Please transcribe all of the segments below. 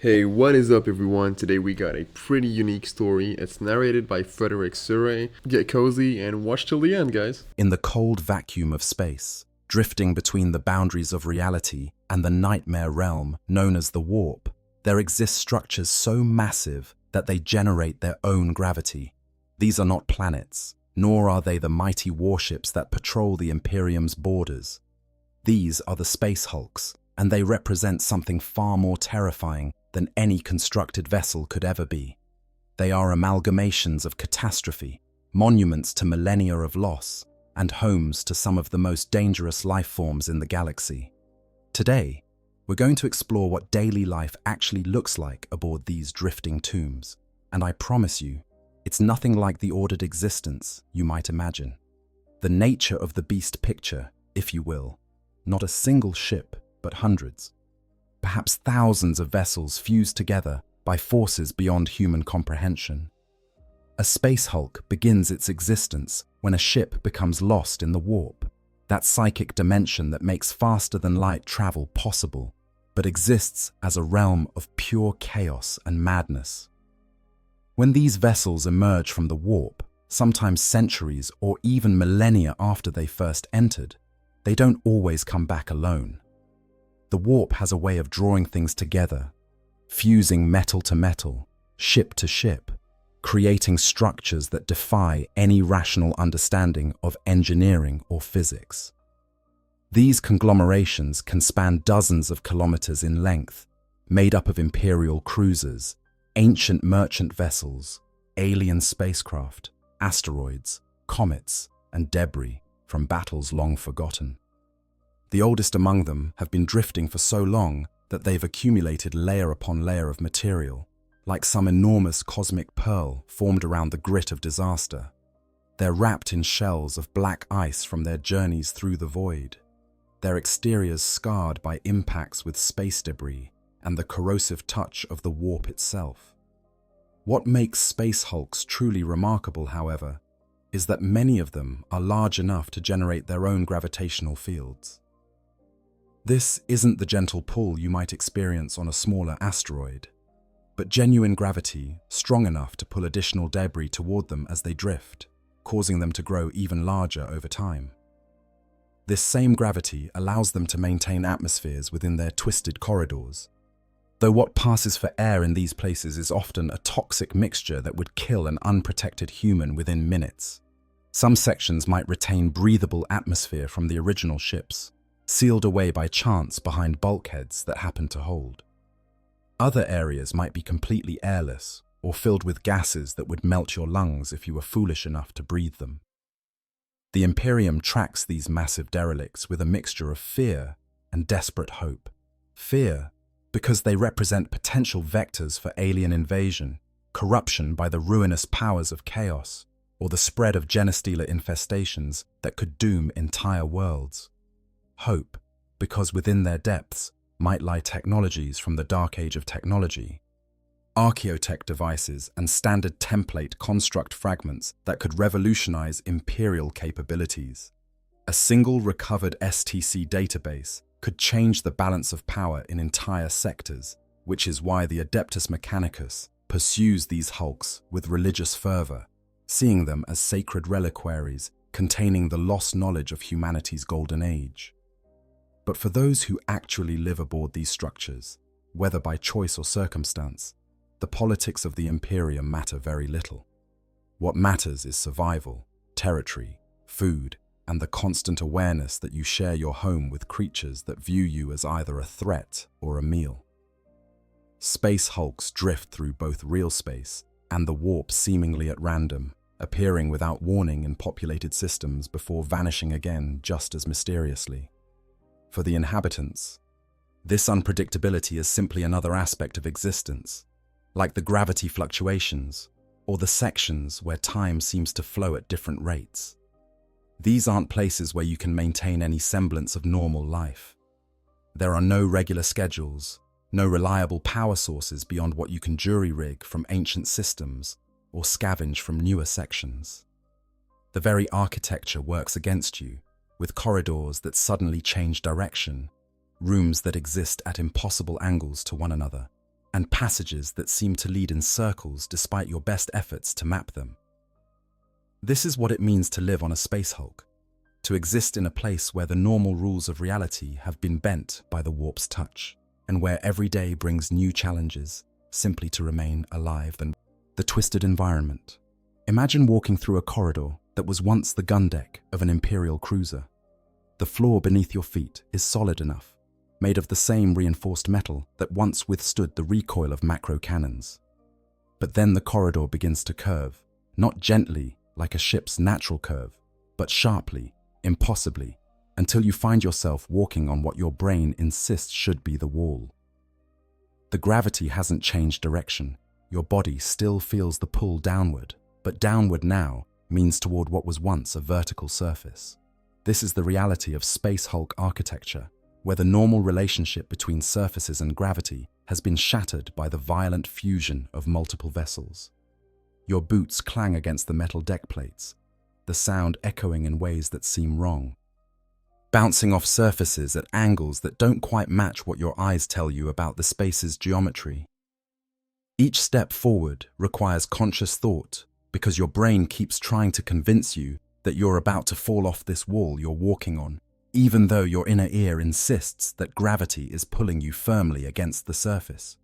Hey, what is up, everyone? Today we got a pretty unique story. It's narrated by Frederick Surrey. Get cozy and watch till the end, guys. In the cold vacuum of space, drifting between the boundaries of reality and the nightmare realm known as the warp, there exist structures so massive that they generate their own gravity. These are not planets, nor are they the mighty warships that patrol the Imperium's borders. These are the space hulks, and they represent something far more terrifying than any constructed vessel could ever be. They are amalgamations of catastrophe, monuments to millennia of loss, and homes to some of the most dangerous life forms in the galaxy. Today, we're going to explore what daily life actually looks like aboard these drifting tombs, and I promise you, it's nothing like the ordered existence you might imagine. The nature of the beast picture, if you will, not a single ship, but hundreds, perhaps thousands of vessels fused together by forces beyond human comprehension. A space hulk begins its existence when a ship becomes lost in the warp, that psychic dimension that makes faster-than-light travel possible, but exists as a realm of pure chaos and madness. When these vessels emerge from the warp, sometimes centuries or even millennia after they first entered, they don't always come back alone. The warp has a way of drawing things together, fusing metal to metal, ship to ship, creating structures that defy any rational understanding of engineering or physics. These conglomerations can span dozens of kilometers in length, made up of imperial cruisers, ancient merchant vessels, alien spacecraft, asteroids, comets, and debris from battles long forgotten. The oldest among them have been drifting for so long that they've accumulated layer upon layer of material, like some enormous cosmic pearl formed around the grit of disaster. They're wrapped in shells of black ice from their journeys through the void, their exteriors scarred by impacts with space debris and the corrosive touch of the warp itself. What makes space hulks truly remarkable, however, is that many of them are large enough to generate their own gravitational fields. This isn't the gentle pull you might experience on a smaller asteroid, but genuine gravity strong enough to pull additional debris toward them as they drift, causing them to grow even larger over time. This same gravity allows them to maintain atmospheres within their twisted corridors, though what passes for air in these places is often a toxic mixture that would kill an unprotected human within minutes. Some sections might retain breathable atmosphere from the original ships, sealed away by chance behind bulkheads that happen to hold. Other areas might be completely airless or filled with gases that would melt your lungs if you were foolish enough to breathe them. The Imperium tracks these massive derelicts with a mixture of fear and desperate hope. Fear, because they represent potential vectors for alien invasion, corruption by the ruinous powers of chaos, or the spread of genestealer infestations that could doom entire worlds. Hope, because within their depths might lie technologies from the dark age of technology, archaeotech devices and standard template construct fragments that could revolutionize imperial capabilities. A single recovered STC database could change the balance of power in entire sectors, which is why the Adeptus Mechanicus pursues these hulks with religious fervor, seeing them as sacred reliquaries containing the lost knowledge of humanity's golden age. But for those who actually live aboard these structures, whether by choice or circumstance, the politics of the Imperium matter very little. What matters is survival, territory, food, and the constant awareness that you share your home with creatures that view you as either a threat or a meal. Space hulks drift through both real space and the warp seemingly at random, appearing without warning in populated systems before vanishing again just as mysteriously. For the inhabitants, this unpredictability is simply another aspect of existence, like the gravity fluctuations or the sections where time seems to flow at different rates. These aren't places where you can maintain any semblance of normal life. There are no regular schedules, no reliable power sources beyond what you can jury-rig from ancient systems or scavenge from newer sections. The very architecture works against you, with corridors that suddenly change direction, rooms that exist at impossible angles to one another, and passages that seem to lead in circles despite your best efforts to map them. This is what it means to live on a space hulk, to exist in a place where the normal rules of reality have been bent by the warp's touch, and where every day brings new challenges simply to remain alive. The twisted environment. Imagine walking through a corridor that was once the gun deck of an Imperial cruiser. The floor beneath your feet is solid enough, made of the same reinforced metal that once withstood the recoil of macro cannons. But then the corridor begins to curve, not gently like a ship's natural curve, but sharply, impossibly, until you find yourself walking on what your brain insists should be the wall. The gravity hasn't changed direction. Your body still feels the pull downward, but downward now means toward what was once a vertical surface. This is the reality of space hulk architecture, where the normal relationship between surfaces and gravity has been shattered by the violent fusion of multiple vessels. Your boots clang against the metal deck plates, the sound echoing in ways that seem wrong, bouncing off surfaces at angles that don't quite match what your eyes tell you about the space's geometry. Each step forward requires conscious thought because your brain keeps trying to convince you that you're about to fall off this wall you're walking on, even though your inner ear insists that gravity is pulling you firmly against the surface.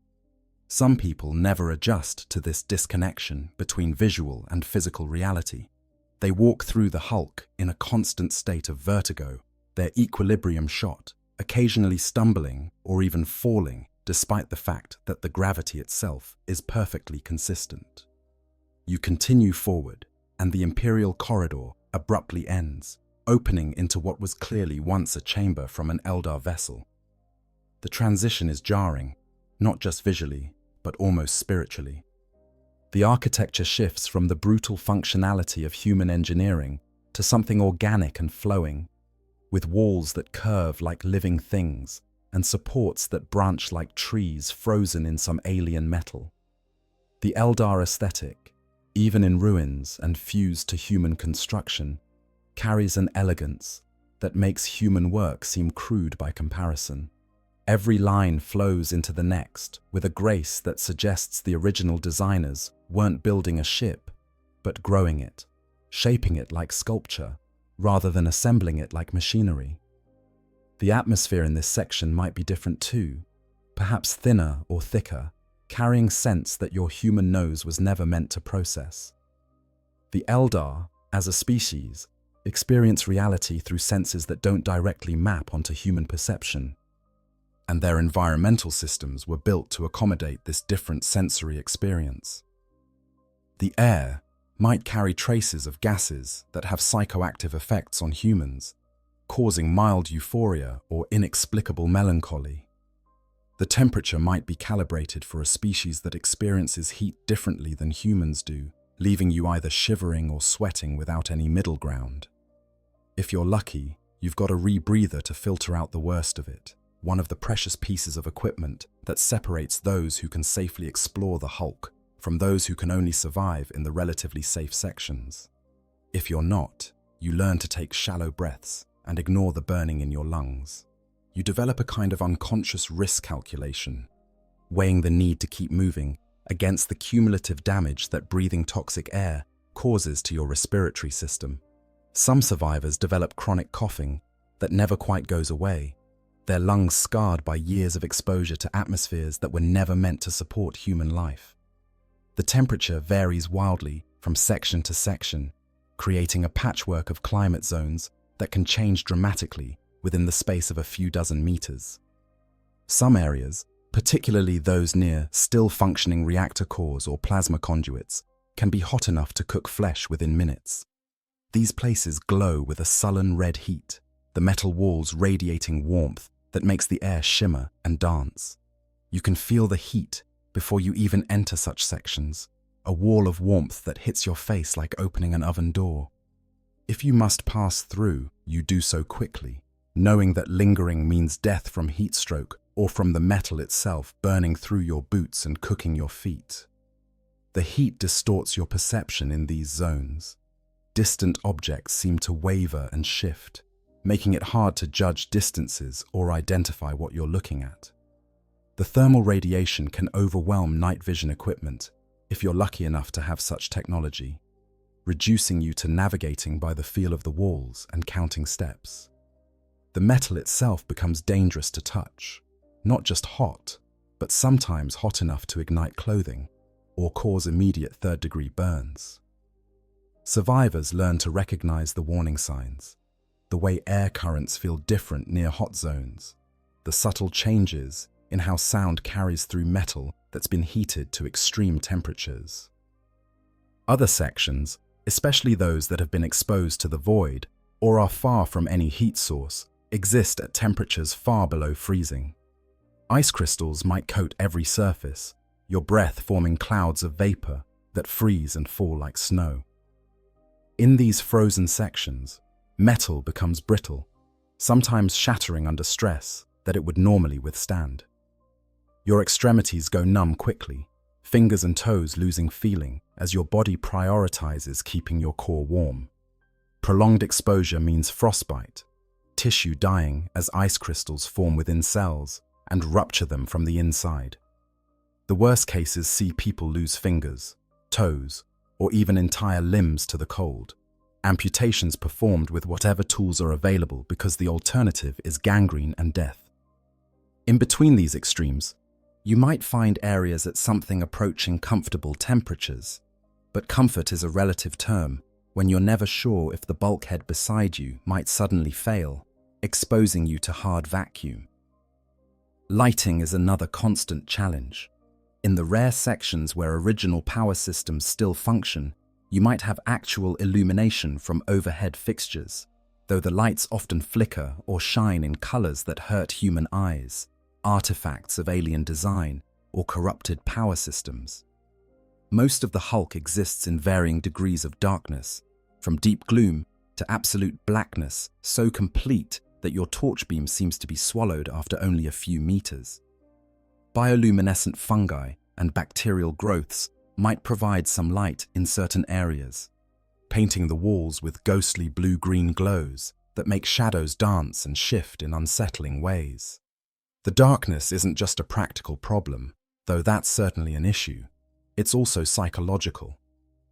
Some people never adjust to this disconnection between visual and physical reality. They walk through the hulk in a constant state of vertigo, their equilibrium shot, occasionally stumbling or even falling, despite the fact that the gravity itself is perfectly consistent. You continue forward, and the Imperial corridor abruptly ends, opening into what was clearly once a chamber from an Eldar vessel. The transition is jarring, not just visually, but almost spiritually. The architecture shifts from the brutal functionality of human engineering to something organic and flowing, with walls that curve like living things and supports that branch like trees frozen in some alien metal. The Eldar aesthetic, even in ruins and fused to human construction, carries an elegance that makes human work seem crude by comparison. Every line flows into the next with a grace that suggests the original designers weren't building a ship, but growing it, shaping it like sculpture, rather than assembling it like machinery. The atmosphere in this section might be different too, perhaps thinner or thicker, carrying scents that your human nose was never meant to process. The Eldar, as a species, experience reality through senses that don't directly map onto human perception, and their environmental systems were built to accommodate this different sensory experience. The air might carry traces of gases that have psychoactive effects on humans, causing mild euphoria or inexplicable melancholy. The temperature might be calibrated for a species that experiences heat differently than humans do, leaving you either shivering or sweating without any middle ground. If you're lucky, you've got a rebreather to filter out the worst of it, one of the precious pieces of equipment that separates those who can safely explore the hulk from those who can only survive in the relatively safe sections. If you're not, you learn to take shallow breaths and ignore the burning in your lungs. You develop a kind of unconscious risk calculation, weighing the need to keep moving against the cumulative damage that breathing toxic air causes to your respiratory system. Some survivors develop chronic coughing that never quite goes away, their lungs scarred by years of exposure to atmospheres that were never meant to support human life. The temperature varies wildly from section to section, creating a patchwork of climate zones that can change dramatically within the space of a few dozen meters. Some areas, particularly those near still functioning reactor cores or plasma conduits, can be hot enough to cook flesh within minutes. These places glow with a sullen red heat, the metal walls radiating warmth that makes the air shimmer and dance. You can feel the heat before you even enter such sections, a wall of warmth that hits your face like opening an oven door. If you must pass through, you do so quickly, knowing that lingering means death from heat stroke or from the metal itself burning through your boots and cooking your feet. The heat distorts your perception in these zones. Distant objects seem to waver and shift, making it hard to judge distances or identify what you're looking at. The thermal radiation can overwhelm night vision equipment if you're lucky enough to have such technology, reducing you to navigating by the feel of the walls and counting steps. The metal itself becomes dangerous to touch, not just hot, but sometimes hot enough to ignite clothing or cause immediate third-degree burns. Survivors learn to recognize the warning signs, the way air currents feel different near hot zones, the subtle changes in how sound carries through metal that's been heated to extreme temperatures. Other sections, especially those that have been exposed to the void or are far from any heat source, exist at temperatures far below freezing. Ice crystals might coat every surface, your breath forming clouds of vapor that freeze and fall like snow. In these frozen sections, metal becomes brittle, sometimes shattering under stress that it would normally withstand. Your extremities go numb quickly, fingers and toes losing feeling as your body prioritizes keeping your core warm. Prolonged exposure means frostbite, tissue dying as ice crystals form within cells and rupture them from the inside. The worst cases see people lose fingers, toes, or even entire limbs to the cold. Amputations performed with whatever tools are available because the alternative is gangrene and death. In between these extremes, you might find areas at something approaching comfortable temperatures, but comfort is a relative term when you're never sure if the bulkhead beside you might suddenly fail, exposing you to hard vacuum. Lighting is another constant challenge. In the rare sections where original power systems still function, you might have actual illumination from overhead fixtures, though the lights often flicker or shine in colors that hurt human eyes, artifacts of alien design, or corrupted power systems. Most of the Hulk exists in varying degrees of darkness, from deep gloom to absolute blackness so complete that your torch beam seems to be swallowed after only a few meters. Bioluminescent fungi and bacterial growths might provide some light in certain areas, painting the walls with ghostly blue-green glows that make shadows dance and shift in unsettling ways. The darkness isn't just a practical problem, though that's certainly an issue. It's also psychological.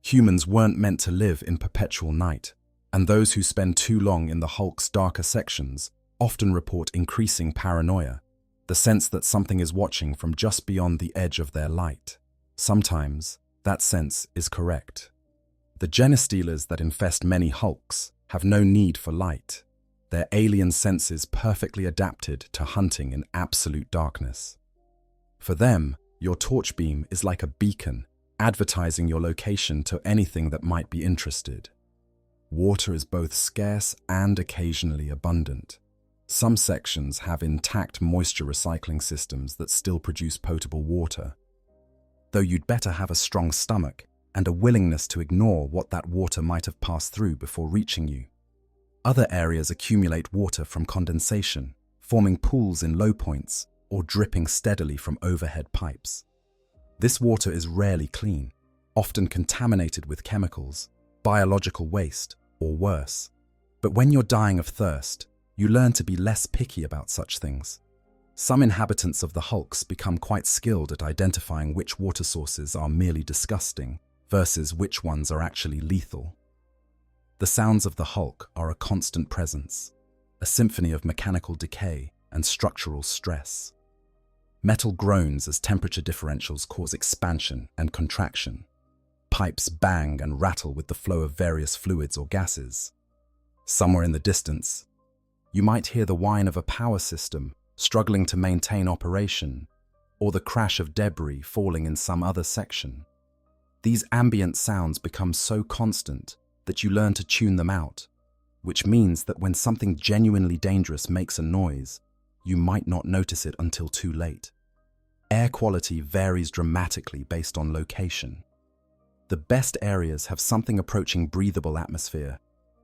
Humans weren't meant to live in perpetual night, and those who spend too long in the Hulk's darker sections often report increasing paranoia, the sense that something is watching from just beyond the edge of their light. Sometimes, that sense is correct. The genestealers that infest many Hulks have no need for light, their alien senses perfectly adapted to hunting in absolute darkness. For them, your torch beam is like a beacon, advertising your location to anything that might be interested. Water is both scarce and occasionally abundant. Some sections have intact moisture recycling systems that still produce potable water, though you'd better have a strong stomach and a willingness to ignore what that water might have passed through before reaching you. Other areas accumulate water from condensation, forming pools in low points or dripping steadily from overhead pipes. This water is rarely clean, often contaminated with chemicals, biological waste, or worse. But when you're dying of thirst, you learn to be less picky about such things. Some inhabitants of the Hulks become quite skilled at identifying which water sources are merely disgusting versus which ones are actually lethal. The sounds of the Hulk are a constant presence, a symphony of mechanical decay and structural stress. Metal groans as temperature differentials cause expansion and contraction. Pipes bang and rattle with the flow of various fluids or gases. Somewhere in the distance, you might hear the whine of a power system struggling to maintain operation, or the crash of debris falling in some other section. These ambient sounds become so constant that you learn to tune them out, which means that when something genuinely dangerous makes a noise, you might not notice it until too late. Air quality varies dramatically based on location. The best areas have something approaching breathable atmosphere,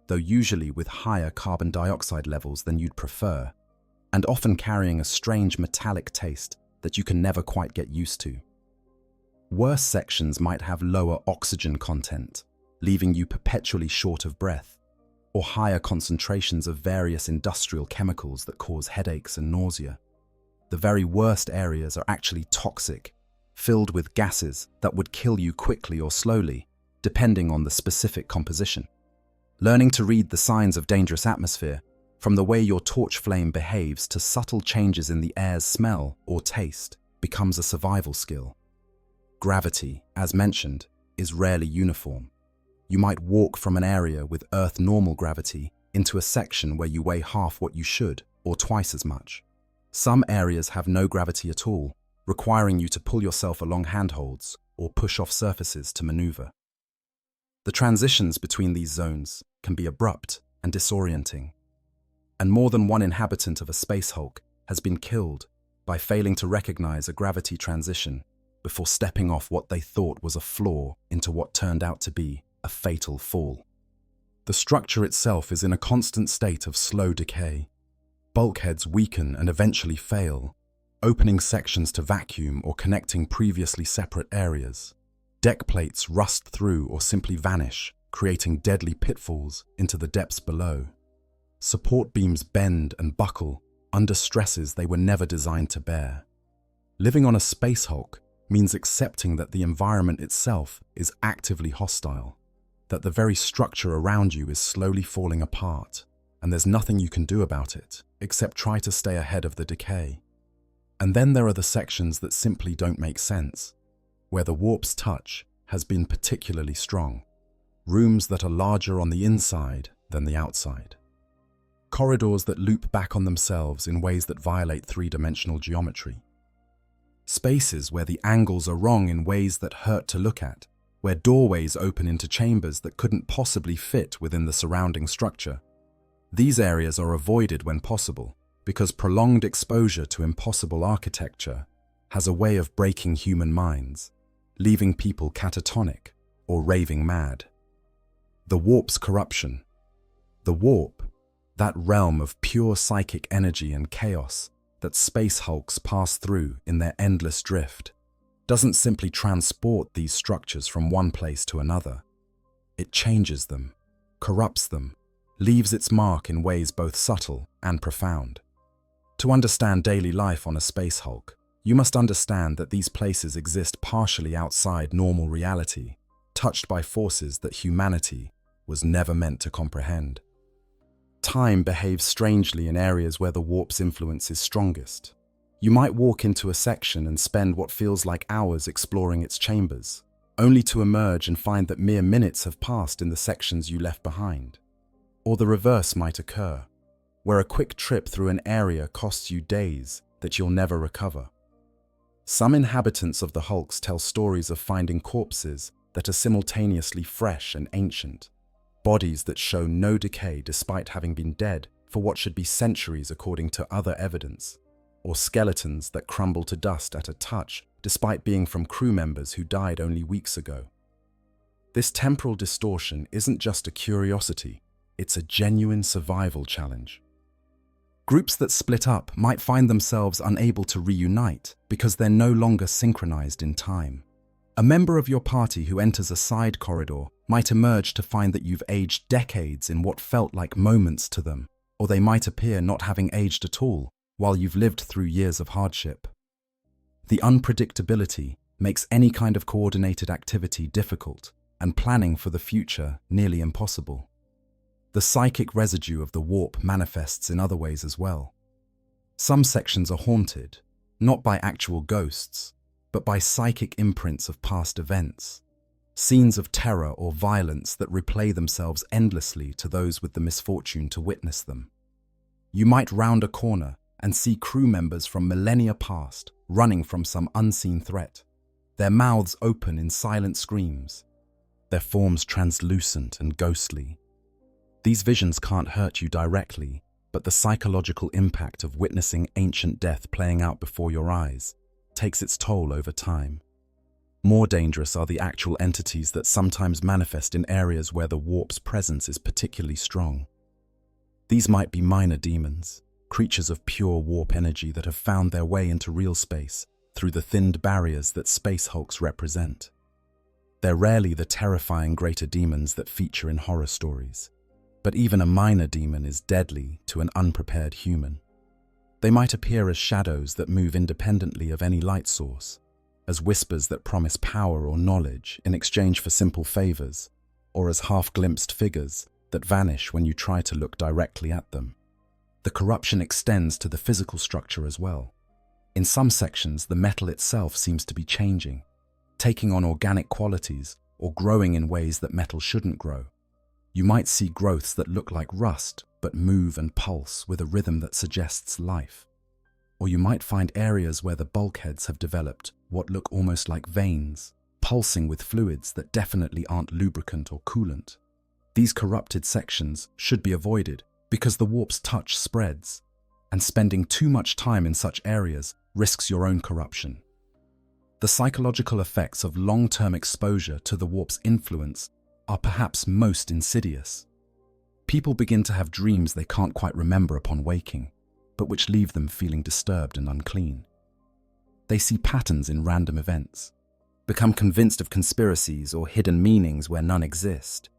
though usually with higher carbon dioxide levels than you'd prefer, and often carrying a strange metallic taste that you can never quite get used to. Worse sections might have lower oxygen content, leaving you perpetually short of breath, or higher concentrations of various industrial chemicals that cause headaches and nausea. the very worst areas are actually toxic, filled with gases that would kill you quickly or slowly, depending on the specific composition. Learning to read the signs of dangerous atmosphere, from the way your torch flame behaves to subtle changes in the air's smell or taste, becomes a survival skill. Gravity, as mentioned, is rarely uniform. You might walk from an area with Earth normal gravity into a section where you weigh half what you should, or twice as much. Some areas have no gravity at all, requiring you to pull yourself along handholds or push off surfaces to maneuver. The transitions between these zones can be abrupt and disorienting, and more than one inhabitant of a space hulk has been killed by failing to recognize a gravity transition before stepping off what they thought was a floor into what turned out to be a fatal fall. The structure itself is in a constant state of slow decay. Bulkheads weaken and eventually fail, opening sections to vacuum or connecting previously separate areas. Deck plates rust through or simply vanish, creating deadly pitfalls into the depths below. Support beams bend and buckle under stresses they were never designed to bear. Living on a space hulk means accepting that the environment itself is actively hostile, that the very structure around you is slowly falling apart, and there's nothing you can do about it, except try to stay ahead of the decay. And then there are the sections that simply don't make sense, where the warp's touch has been particularly strong. Rooms that are larger on the inside than the outside. Corridors that loop back on themselves in ways that violate three-dimensional geometry. Spaces where the angles are wrong in ways that hurt to look at, where doorways open into chambers that couldn't possibly fit within the surrounding structure. These areas are avoided when possible, because prolonged exposure to impossible architecture has a way of breaking human minds, leaving people catatonic or raving mad. The warp's corruption. The warp, that realm of pure psychic energy and chaos that space hulks pass through in their endless drift, doesn't simply transport these structures from one place to another. It changes them, corrupts them, leaves its mark in ways both subtle and profound. To understand daily life on a space hulk, you must understand that these places exist partially outside normal reality, touched by forces that humanity was never meant to comprehend. Time behaves strangely in areas where the warp's influence is strongest. You might walk into a section and spend what feels like hours exploring its chambers, only to emerge and find that mere minutes have passed in the sections you left behind. Or the reverse might occur, where a quick trip through an area costs you days that you'll never recover. Some inhabitants of the hulks tell stories of finding corpses that are simultaneously fresh and ancient, bodies that show no decay despite having been dead for what should be centuries according to other evidence, or skeletons that crumble to dust at a touch despite being from crew members who died only weeks ago. This temporal distortion isn't just a curiosity, it's a genuine survival challenge. Groups that split up might find themselves unable to reunite because they're no longer synchronized in time. A member of your party who enters a side corridor might emerge to find that you've aged decades in what felt like moments to them, or they might appear not having aged at all while you've lived through years of hardship. The unpredictability makes any kind of coordinated activity difficult and planning for the future nearly impossible. The psychic residue of the warp manifests in other ways as well. Some sections are haunted, not by actual ghosts, but by psychic imprints of past events, scenes of terror or violence that replay themselves endlessly to those with the misfortune to witness them. You might round a corner and see crew members from millennia past running from some unseen threat, their mouths open in silent screams, their forms translucent and ghostly. These visions can't hurt you directly, but the psychological impact of witnessing ancient death playing out before your eyes takes its toll over time. More dangerous are the actual entities that sometimes manifest in areas where the warp's presence is particularly strong. These might be minor demons, creatures of pure warp energy that have found their way into real space through the thinned barriers that space hulks represent. They're rarely the terrifying greater demons that feature in horror stories, but even a minor demon is deadly to an unprepared human. They might appear as shadows that move independently of any light source, as whispers that promise power or knowledge in exchange for simple favors, or as half-glimpsed figures that vanish when you try to look directly at them. The corruption extends to the physical structure as well. In some sections, the metal itself seems to be changing, taking on organic qualities or growing in ways that metal shouldn't grow. You might see growths that look like rust but move and pulse with a rhythm that suggests life. Or you might find areas where the bulkheads have developed what look almost like veins, pulsing with fluids that definitely aren't lubricant or coolant. These corrupted sections should be avoided because the warp's touch spreads, and spending too much time in such areas risks your own corruption. The psychological effects of long-term exposure to the warp's influence are perhaps most insidious. People begin to have dreams they can't quite remember upon waking, but which leave them feeling disturbed and unclean. They see patterns in random events, become convinced of conspiracies or hidden meanings where none exist.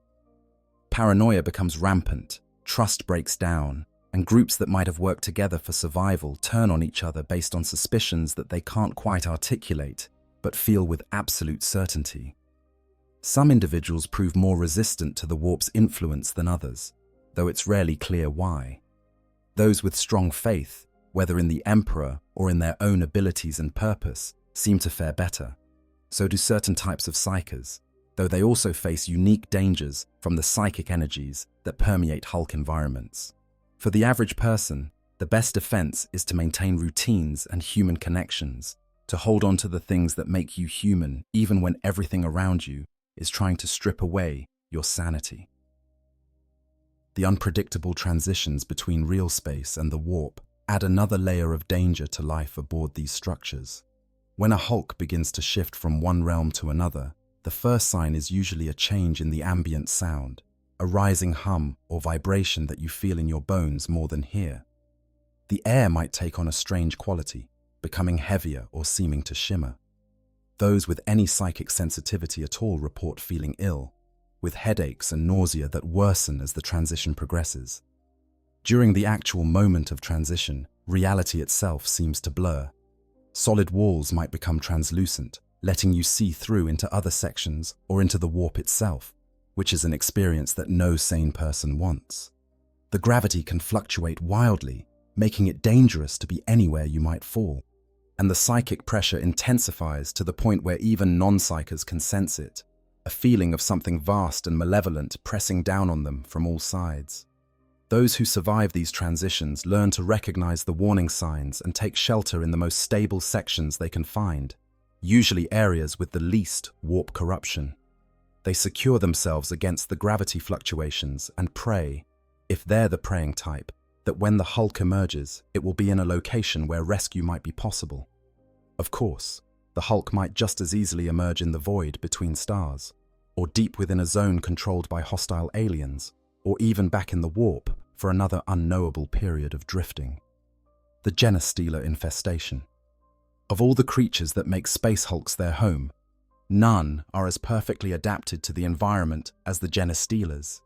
Paranoia becomes rampant, trust breaks down, and groups that might have worked together for survival turn on each other based on suspicions that they can't quite articulate, but feel with absolute certainty. Some individuals prove more resistant to the warp's influence than others, though it's rarely clear why. Those with strong faith, whether in the Emperor or in their own abilities and purpose, seem to fare better. So do certain types of psychers, though they also face unique dangers from the psychic energies that permeate Hulk environments. For the average person, the best defense is to maintain routines and human connections, to hold on to the things that make you human even when everything around you is trying to strip away your sanity. The unpredictable transitions between real space and the warp add another layer of danger to life aboard these structures. When a Hulk begins to shift from one realm to another, the first sign is usually a change in the ambient sound, a rising hum or vibration that you feel in your bones more than hear. The air might take on a strange quality, becoming heavier or seeming to shimmer. Those with any psychic sensitivity at all report feeling ill, with headaches and nausea that worsen as the transition progresses. During the actual moment of transition, reality itself seems to blur. Solid walls might become translucent, letting you see through into other sections or into the warp itself, which is an experience that no sane person wants. The gravity can fluctuate wildly, making it dangerous to be anywhere you might fall, and the psychic pressure intensifies to the point where even non-psychers can sense it, a feeling of something vast and malevolent pressing down on them from all sides. Those who survive these transitions learn to recognize the warning signs and take shelter in the most stable sections they can find, usually areas with the least warp corruption. They secure themselves against the gravity fluctuations and pray, if they're the praying type, that when the Hulk emerges, it will be in a location where rescue might be possible. Of course, the Hulk might just as easily emerge in the void between stars, or deep within a zone controlled by hostile aliens, or even back in the warp for another unknowable period of drifting. The Genestealer infestation. Of all the creatures that make space Hulks their home, none are as perfectly adapted to the environment as the Genestealers.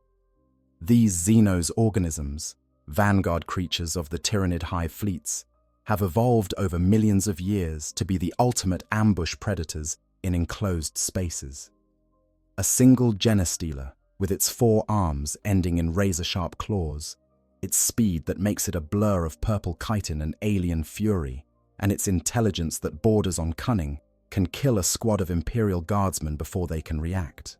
These Xenos organisms, vanguard creatures of the Tyrannid hive fleets, have evolved over millions of years to be the ultimate ambush predators in enclosed spaces. A single Genestealer, with its 4 arms ending in razor-sharp claws, its speed that makes it a blur of purple chitin and alien fury, and its intelligence that borders on cunning, can kill a squad of Imperial guardsmen before they can react.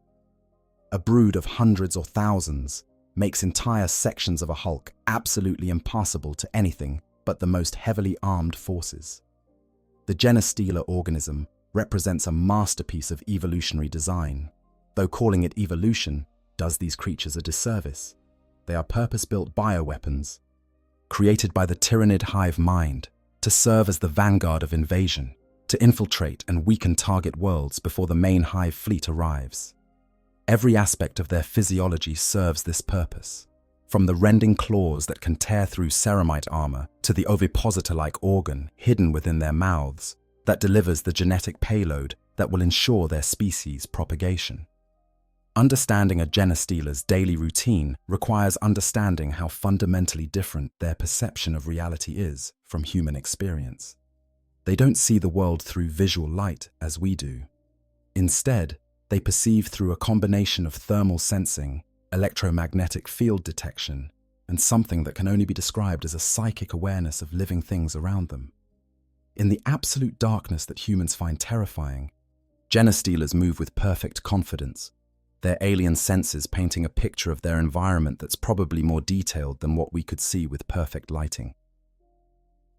A brood of hundreds or thousands makes entire sections of a Hulk absolutely impassable to anything but the most heavily armed forces. The Genestealer organism represents a masterpiece of evolutionary design, though calling it evolution does these creatures a disservice. They are purpose-built bioweapons, created by the Tyrannid hive mind to serve as the vanguard of invasion, to infiltrate and weaken target worlds before the main hive fleet arrives. Every aspect of their physiology serves this purpose, from the rending claws that can tear through ceramite armor to the ovipositor-like organ hidden within their mouths that delivers the genetic payload that will ensure their species' propagation. Understanding a genestealer's daily routine requires understanding how fundamentally different their perception of reality is from human experience. They don't see the world through visual light as we do. Instead, they perceive through a combination of thermal sensing, electromagnetic field detection, and something that can only be described as a psychic awareness of living things around them. In the absolute darkness that humans find terrifying, genestealers move with perfect confidence, their alien senses painting a picture of their environment that's probably more detailed than what we could see with perfect lighting.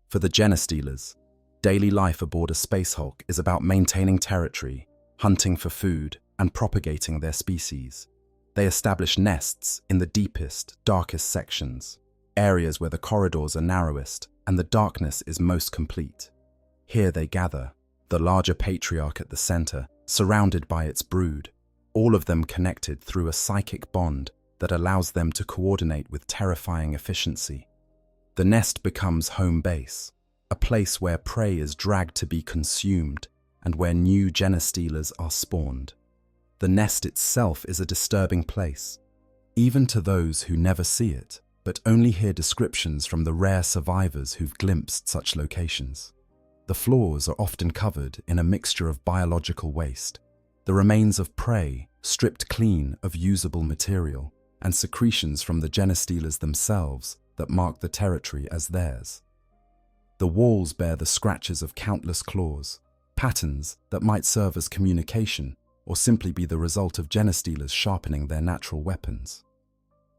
For the genestealers, daily life aboard a space hulk is about maintaining territory, hunting for food, and propagating their species. They establish nests in the deepest, darkest sections, areas where the corridors are narrowest and the darkness is most complete. Here they gather, the larger patriarch at the center, surrounded by its brood, all of them connected through a psychic bond that allows them to coordinate with terrifying efficiency. The nest becomes home base, a place where prey is dragged to be consumed and where new genestealers are spawned. The nest itself is a disturbing place, even to those who never see it, but only hear descriptions from the rare survivors who've glimpsed such locations. The floors are often covered in a mixture of biological waste, the remains of prey stripped clean of usable material, and secretions from the genestealers themselves that mark the territory as theirs. The walls bear the scratches of countless claws, patterns that might serve as communication or simply be the result of genestealers sharpening their natural weapons.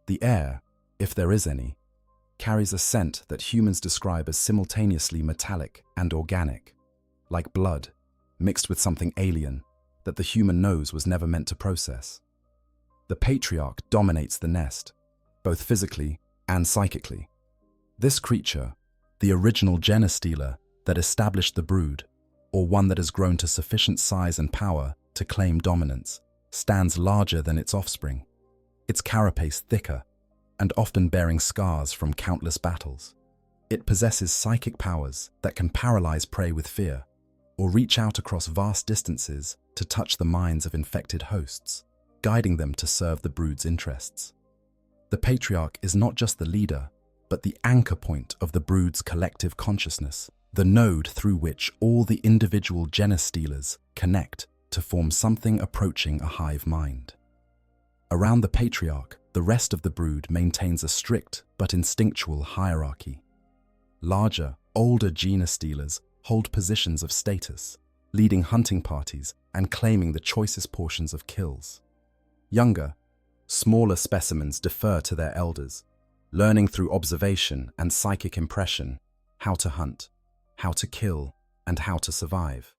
The air, if there is any, carries a scent that humans describe as simultaneously metallic and organic, like blood mixed with something alien that the human nose was never meant to process. The patriarch dominates the nest, both physically and psychically. This creature, the original genestealer that established the brood, or one that has grown to sufficient size and power to claim dominance, stands larger than its offspring, its carapace thicker, and often bearing scars from countless battles. It possesses psychic powers that can paralyze prey with fear, or reach out across vast distances to touch the minds of infected hosts, guiding them to serve the brood's interests. The patriarch is not just the leader, but the anchor point of the brood's collective consciousness, the node through which all the individual genestealers connect to form something approaching a hive mind. Around the patriarch, the rest of the brood maintains a strict but instinctual hierarchy. Larger, older genestealers hold positions of status, leading hunting parties and claiming the choicest portions of kills. Younger, smaller specimens defer to their elders, learning through observation and psychic impression how to hunt, how to kill, and how to survive.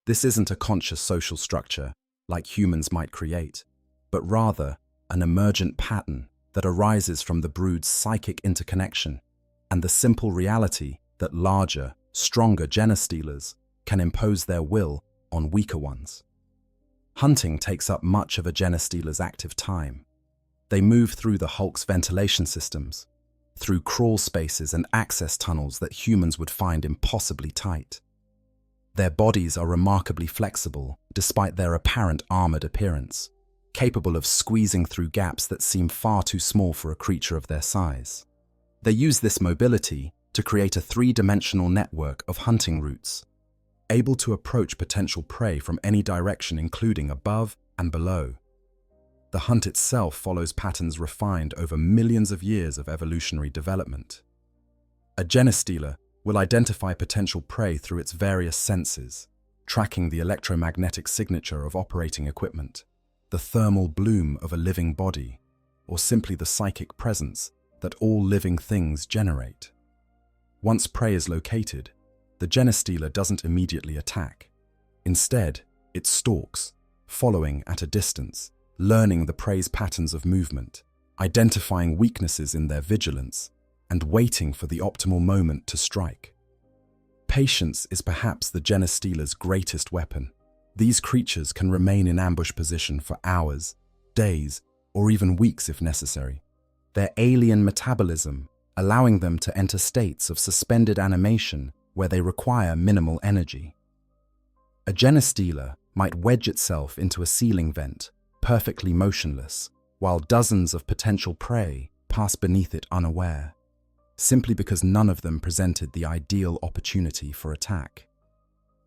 This isn't a conscious social structure like humans might create, but rather an emergent pattern that arises from the brood's psychic interconnection and the simple reality that larger, stronger genestealers can impose their will on weaker ones. Hunting takes up much of a genestealer's active time. They move through the hulk's ventilation systems, through crawl spaces and access tunnels that humans would find impossibly tight. Their bodies are remarkably flexible despite their apparent armored appearance, capable of squeezing through gaps that seem far too small for a creature of their size. They use this mobility to create a three-dimensional network of hunting routes, able to approach potential prey from any direction including above and below. The hunt itself follows patterns refined over millions of years of evolutionary development. A genestealer will identify potential prey through its various senses, tracking the electromagnetic signature of operating equipment, the thermal bloom of a living body, or simply the psychic presence that all living things generate. Once prey is located, the genestealer doesn't immediately attack. Instead, it stalks, following at a distance, learning the prey's patterns of movement, identifying weaknesses in their vigilance, and waiting for the optimal moment to strike. Patience is perhaps the genestealer's greatest weapon. These creatures can remain in ambush position for hours, days, or even weeks if necessary, their alien metabolism allowing them to enter states of suspended animation where they require minimal energy. A genestealer might wedge itself into a ceiling vent, perfectly motionless, while dozens of potential prey pass beneath it unaware, simply because none of them presented the ideal opportunity for attack.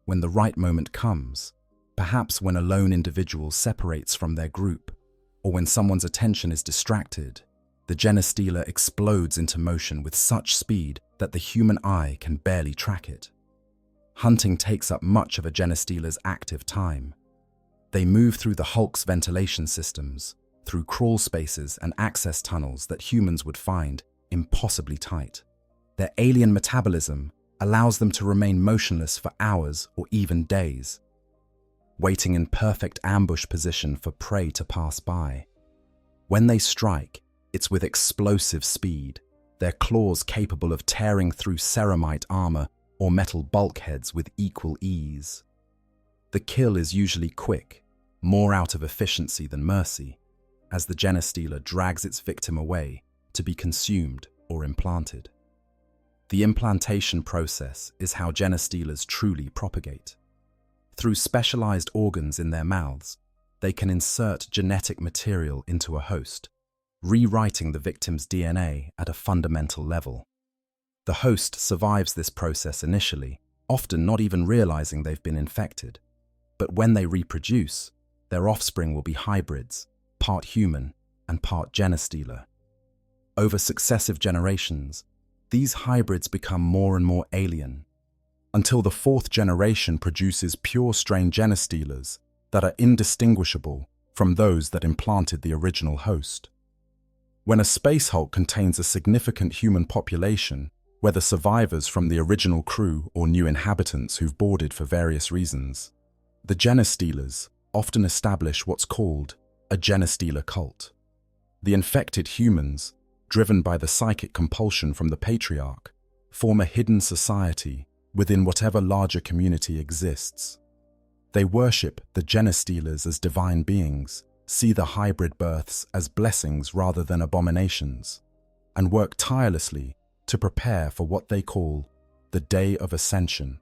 When the right moment comes, perhaps when a lone individual separates from their group, or when someone's attention is distracted, the genestealer explodes into motion with such speed that the human eye can barely track it. Hunting takes up much of a genestealer's active time. They move through the Hulk's ventilation systems, through crawl spaces and access tunnels that humans would find impossibly tight. Their alien metabolism allows them to remain motionless for hours or even days, waiting in perfect ambush position for prey to pass by. When they strike, it's with explosive speed, their claws capable of tearing through ceramite armor or metal bulkheads with equal ease. The kill is usually quick, more out of efficiency than mercy, as the genestealer drags its victim away to be consumed or implanted. The implantation process is how genestealers truly propagate. Through specialized organs in their mouths, they can insert genetic material into a host, rewriting the victim's DNA at a fundamental level. The host survives this process initially, often not even realizing they've been infected. But when they reproduce, their offspring will be hybrids, part human and part genestealer. Over successive generations, these hybrids become more and more alien, until the fourth generation produces pure strain genestealers that are indistinguishable from those that implanted the original host. When a space hulk contains a significant human population, whether survivors from the original crew or new inhabitants who've boarded for various reasons, the genestealers often establish what's called a genestealer cult. The infected humans, driven by the psychic compulsion from the patriarch, form a hidden society within whatever larger community exists. They worship the genestealers as divine beings, see the hybrid births as blessings rather than abominations, and work tirelessly to prepare for what they call the Day of Ascension,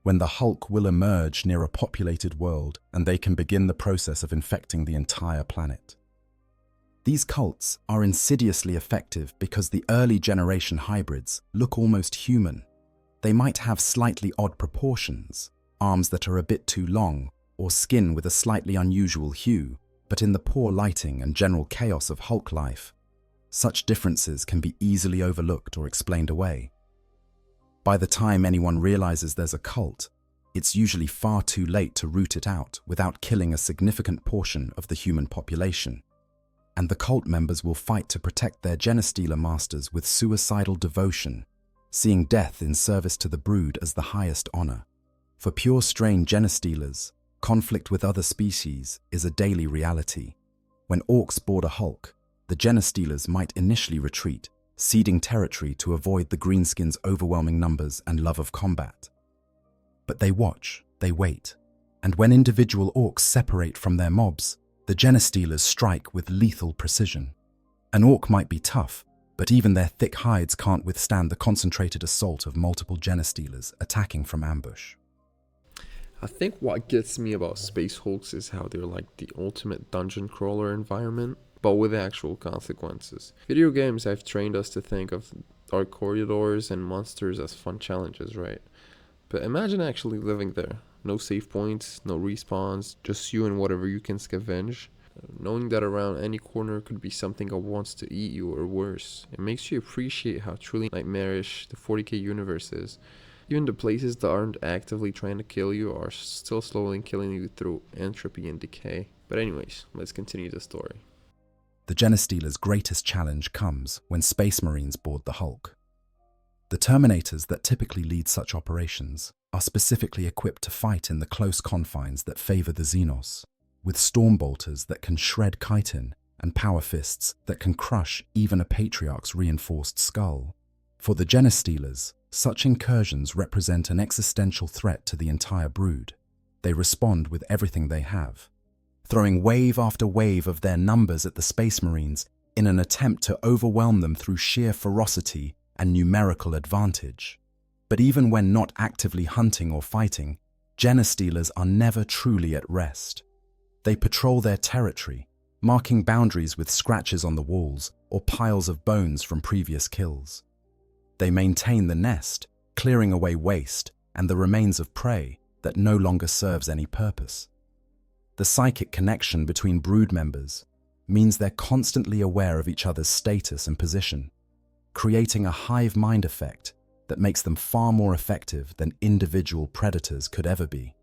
when the Hulk will emerge near a populated world and they can begin the process of infecting the entire planet. These cults are insidiously effective because the early generation hybrids look almost human. They might have slightly odd proportions, arms that are a bit too long, or skin with a slightly unusual hue, but in the poor lighting and general chaos of Hulk life, such differences can be easily overlooked or explained away. By the time anyone realizes there's a cult, it's usually far too late to root it out without killing a significant portion of the human population. And the cult members will fight to protect their genestealer masters with suicidal devotion, seeing death in service to the brood as the highest honor. For pure strain genestealers, conflict with other species is a daily reality. When orcs board a Hulk, the genestealers might initially retreat, ceding territory to avoid the greenskins' overwhelming numbers and love of combat. But they watch, they wait, and when individual orcs separate from their mobs, the genestealers strike with lethal precision. An orc might be tough, but even their thick hides can't withstand the concentrated assault of multiple genestealers attacking from ambush. I think what gets me about Space Hulks is how they're like the ultimate dungeon crawler environment, but with actual consequences. Video games have trained us to think of dark corridors and monsters as fun challenges, right? But imagine actually living there. No save points, no respawns, just you and whatever you can scavenge. Knowing that around any corner could be something that wants to eat you or worse. It makes you appreciate how truly nightmarish the 40K universe is. Even the places that aren't actively trying to kill you are still slowly killing you through entropy and decay. But anyways, let's continue the story. The genestealer's greatest challenge comes when Space Marines board the Hulk. The Terminators that typically lead such operations are specifically equipped to fight in the close confines that favor the Xenos, with storm bolters that can shred chitin and power fists that can crush even a Patriarch's reinforced skull. For the genestealers, such incursions represent an existential threat to the entire brood. They respond with everything they have, throwing wave after wave of their numbers at the Space Marines in an attempt to overwhelm them through sheer ferocity and numerical advantage. But even when not actively hunting or fighting, genestealers are never truly at rest. They patrol their territory, marking boundaries with scratches on the walls or piles of bones from previous kills. They maintain the nest, clearing away waste and the remains of prey that no longer serves any purpose. The psychic connection between brood members means they're constantly aware of each other's status and position, creating a hive mind effect that makes them far more effective than individual predators could ever be.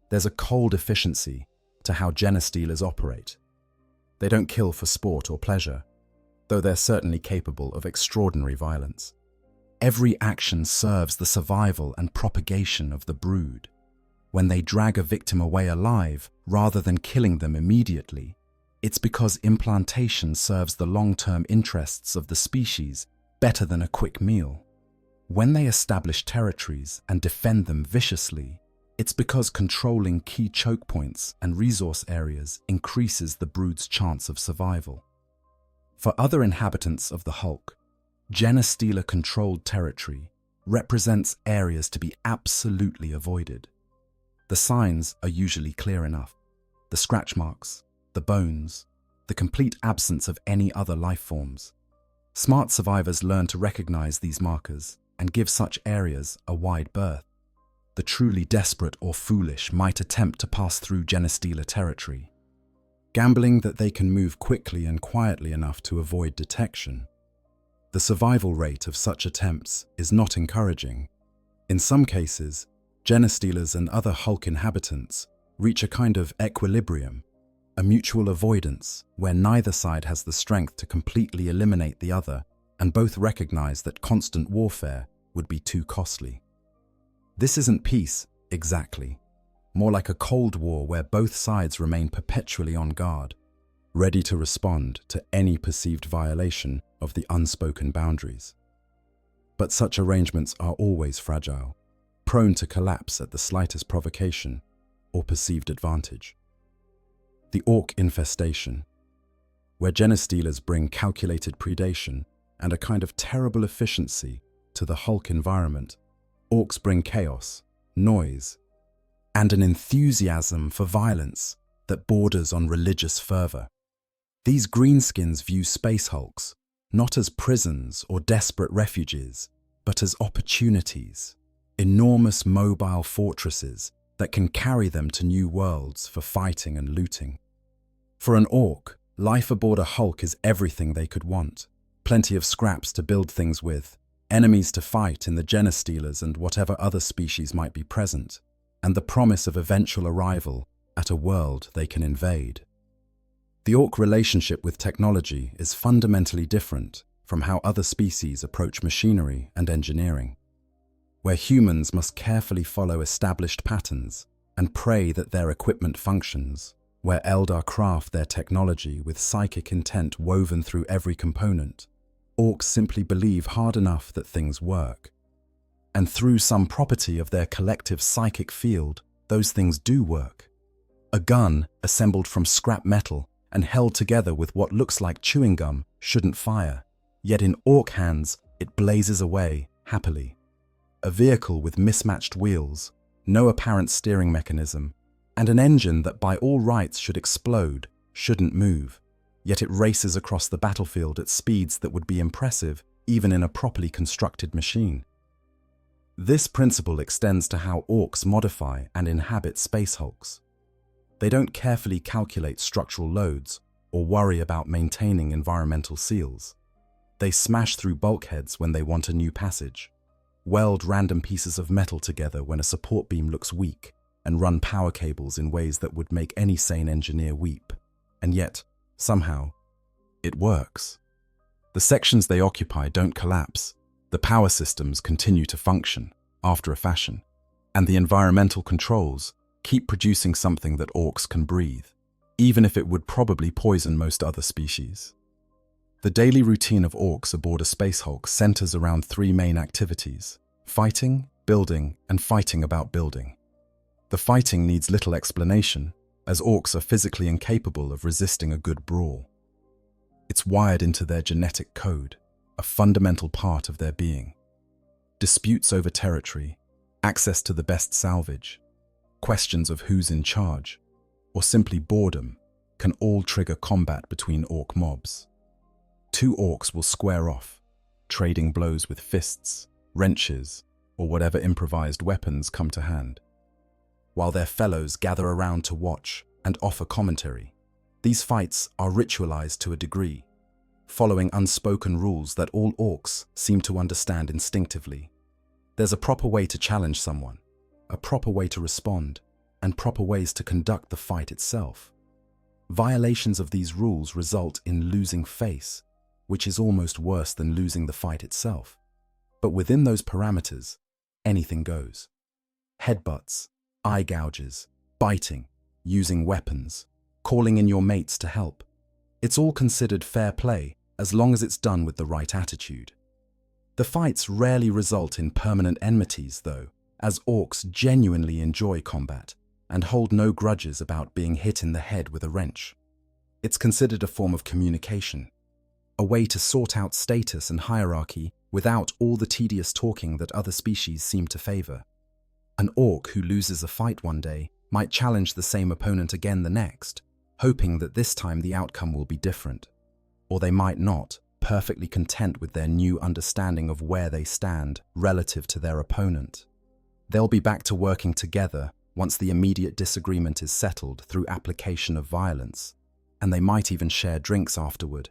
There's a cold efficiency to how genestealers operate. They don't kill for sport or pleasure, though they're certainly capable of extraordinary violence. Every action serves the survival and propagation of the brood. When they drag a victim away alive rather than killing them immediately, it's because implantation serves the long-term interests of the species better than a quick meal. When they establish territories and defend them viciously, it's because controlling key choke points and resource areas increases the brood's chance of survival. For other inhabitants of the Hulk, genestealer-controlled territory represents areas to be absolutely avoided. The signs are usually clear enough. The scratch marks, the bones, the complete absence of any other life forms. Smart survivors learn to recognize these markers and give such areas a wide berth. The truly desperate or foolish might attempt to pass through genestealer territory, gambling that they can move quickly and quietly enough to avoid detection. The survival rate of such attempts is not encouraging. In some cases, genestealers and other Hulk inhabitants reach a kind of equilibrium, a mutual avoidance where neither side has the strength to completely eliminate the other, and both recognize that constant warfare would be too costly. This isn't peace, exactly. More like a Cold War where both sides remain perpetually on guard, ready to respond to any perceived violation of the unspoken boundaries. But such arrangements are always fragile, prone to collapse at the slightest provocation or perceived advantage. The Orc infestation, where genestealers bring calculated predation and a kind of terrible efficiency to the Hulk environment, Orcs bring chaos, noise, and an enthusiasm for violence that borders on religious fervor. These greenskins view space Hulks not as prisons or desperate refuges, but as opportunities, enormous mobile fortresses that can carry them to new worlds for fighting and looting. For an Orc, life aboard a Hulk is everything they could want. Plenty of scraps to build things with, enemies to fight in the genestealers and whatever other species might be present, and the promise of eventual arrival at a world they can invade. The Orc relationship with technology is fundamentally different from how other species approach machinery and engineering, where humans must carefully follow established patterns and pray that their equipment functions, where Eldar craft their technology with psychic intent woven through every component. Orcs simply believe hard enough that things work. And through some property of their collective psychic field, those things do work. A gun assembled from scrap metal and held together with what looks like chewing gum shouldn't fire, yet in Orc hands it blazes away happily. A vehicle with mismatched wheels, no apparent steering mechanism, and an engine that by all rights should explode, shouldn't move, yet it races across the battlefield at speeds that would be impressive even in a properly constructed machine. This principle extends to how Orcs modify and inhabit space Hulks. They don't carefully calculate structural loads or worry about maintaining environmental seals. They smash through bulkheads when they want a new passage, weld random pieces of metal together when a support beam looks weak, and run power cables in ways that would make any sane engineer weep. And yet, somehow, it works. The sections they occupy don't collapse. The power systems continue to function after a fashion, and the environmental controls keep producing something that Orcs can breathe, even if it would probably poison most other species. The daily routine of Orcs aboard a Space Hulk centers around three main activities: fighting, building, and fighting about building. The fighting needs little explanation, as Orcs are physically incapable of resisting a good brawl. It's wired into their genetic code, a fundamental part of their being. Disputes over territory, access to the best salvage, questions of who's in charge, or simply boredom can all trigger combat between orc mobs. Two orcs will square off, trading blows with fists, wrenches, or whatever improvised weapons come to hand. While their fellows gather around to watch and offer commentary, these fights are ritualized to a degree, following unspoken rules that all orcs seem to understand instinctively. There's a proper way to challenge someone, a proper way to respond, and proper ways to conduct the fight itself. Violations of these rules result in losing face, which is almost worse than losing the fight itself. But within those parameters, anything goes. Headbutts, eye gouges, biting, using weapons, calling in your mates to help. It's all considered fair play as long as it's done with the right attitude. The fights rarely result in permanent enmities, though, as orcs genuinely enjoy combat and hold no grudges about being hit in the head with a wrench. It's considered a form of communication, a way to sort out status and hierarchy without all the tedious talking that other species seem to favor. An orc who loses a fight one day might challenge the same opponent again the next, hoping that this time the outcome will be different. Or they might not, perfectly content with their new understanding of where they stand relative to their opponent. They'll be back to working together once the immediate disagreement is settled through application of violence, and they might even share drinks afterward,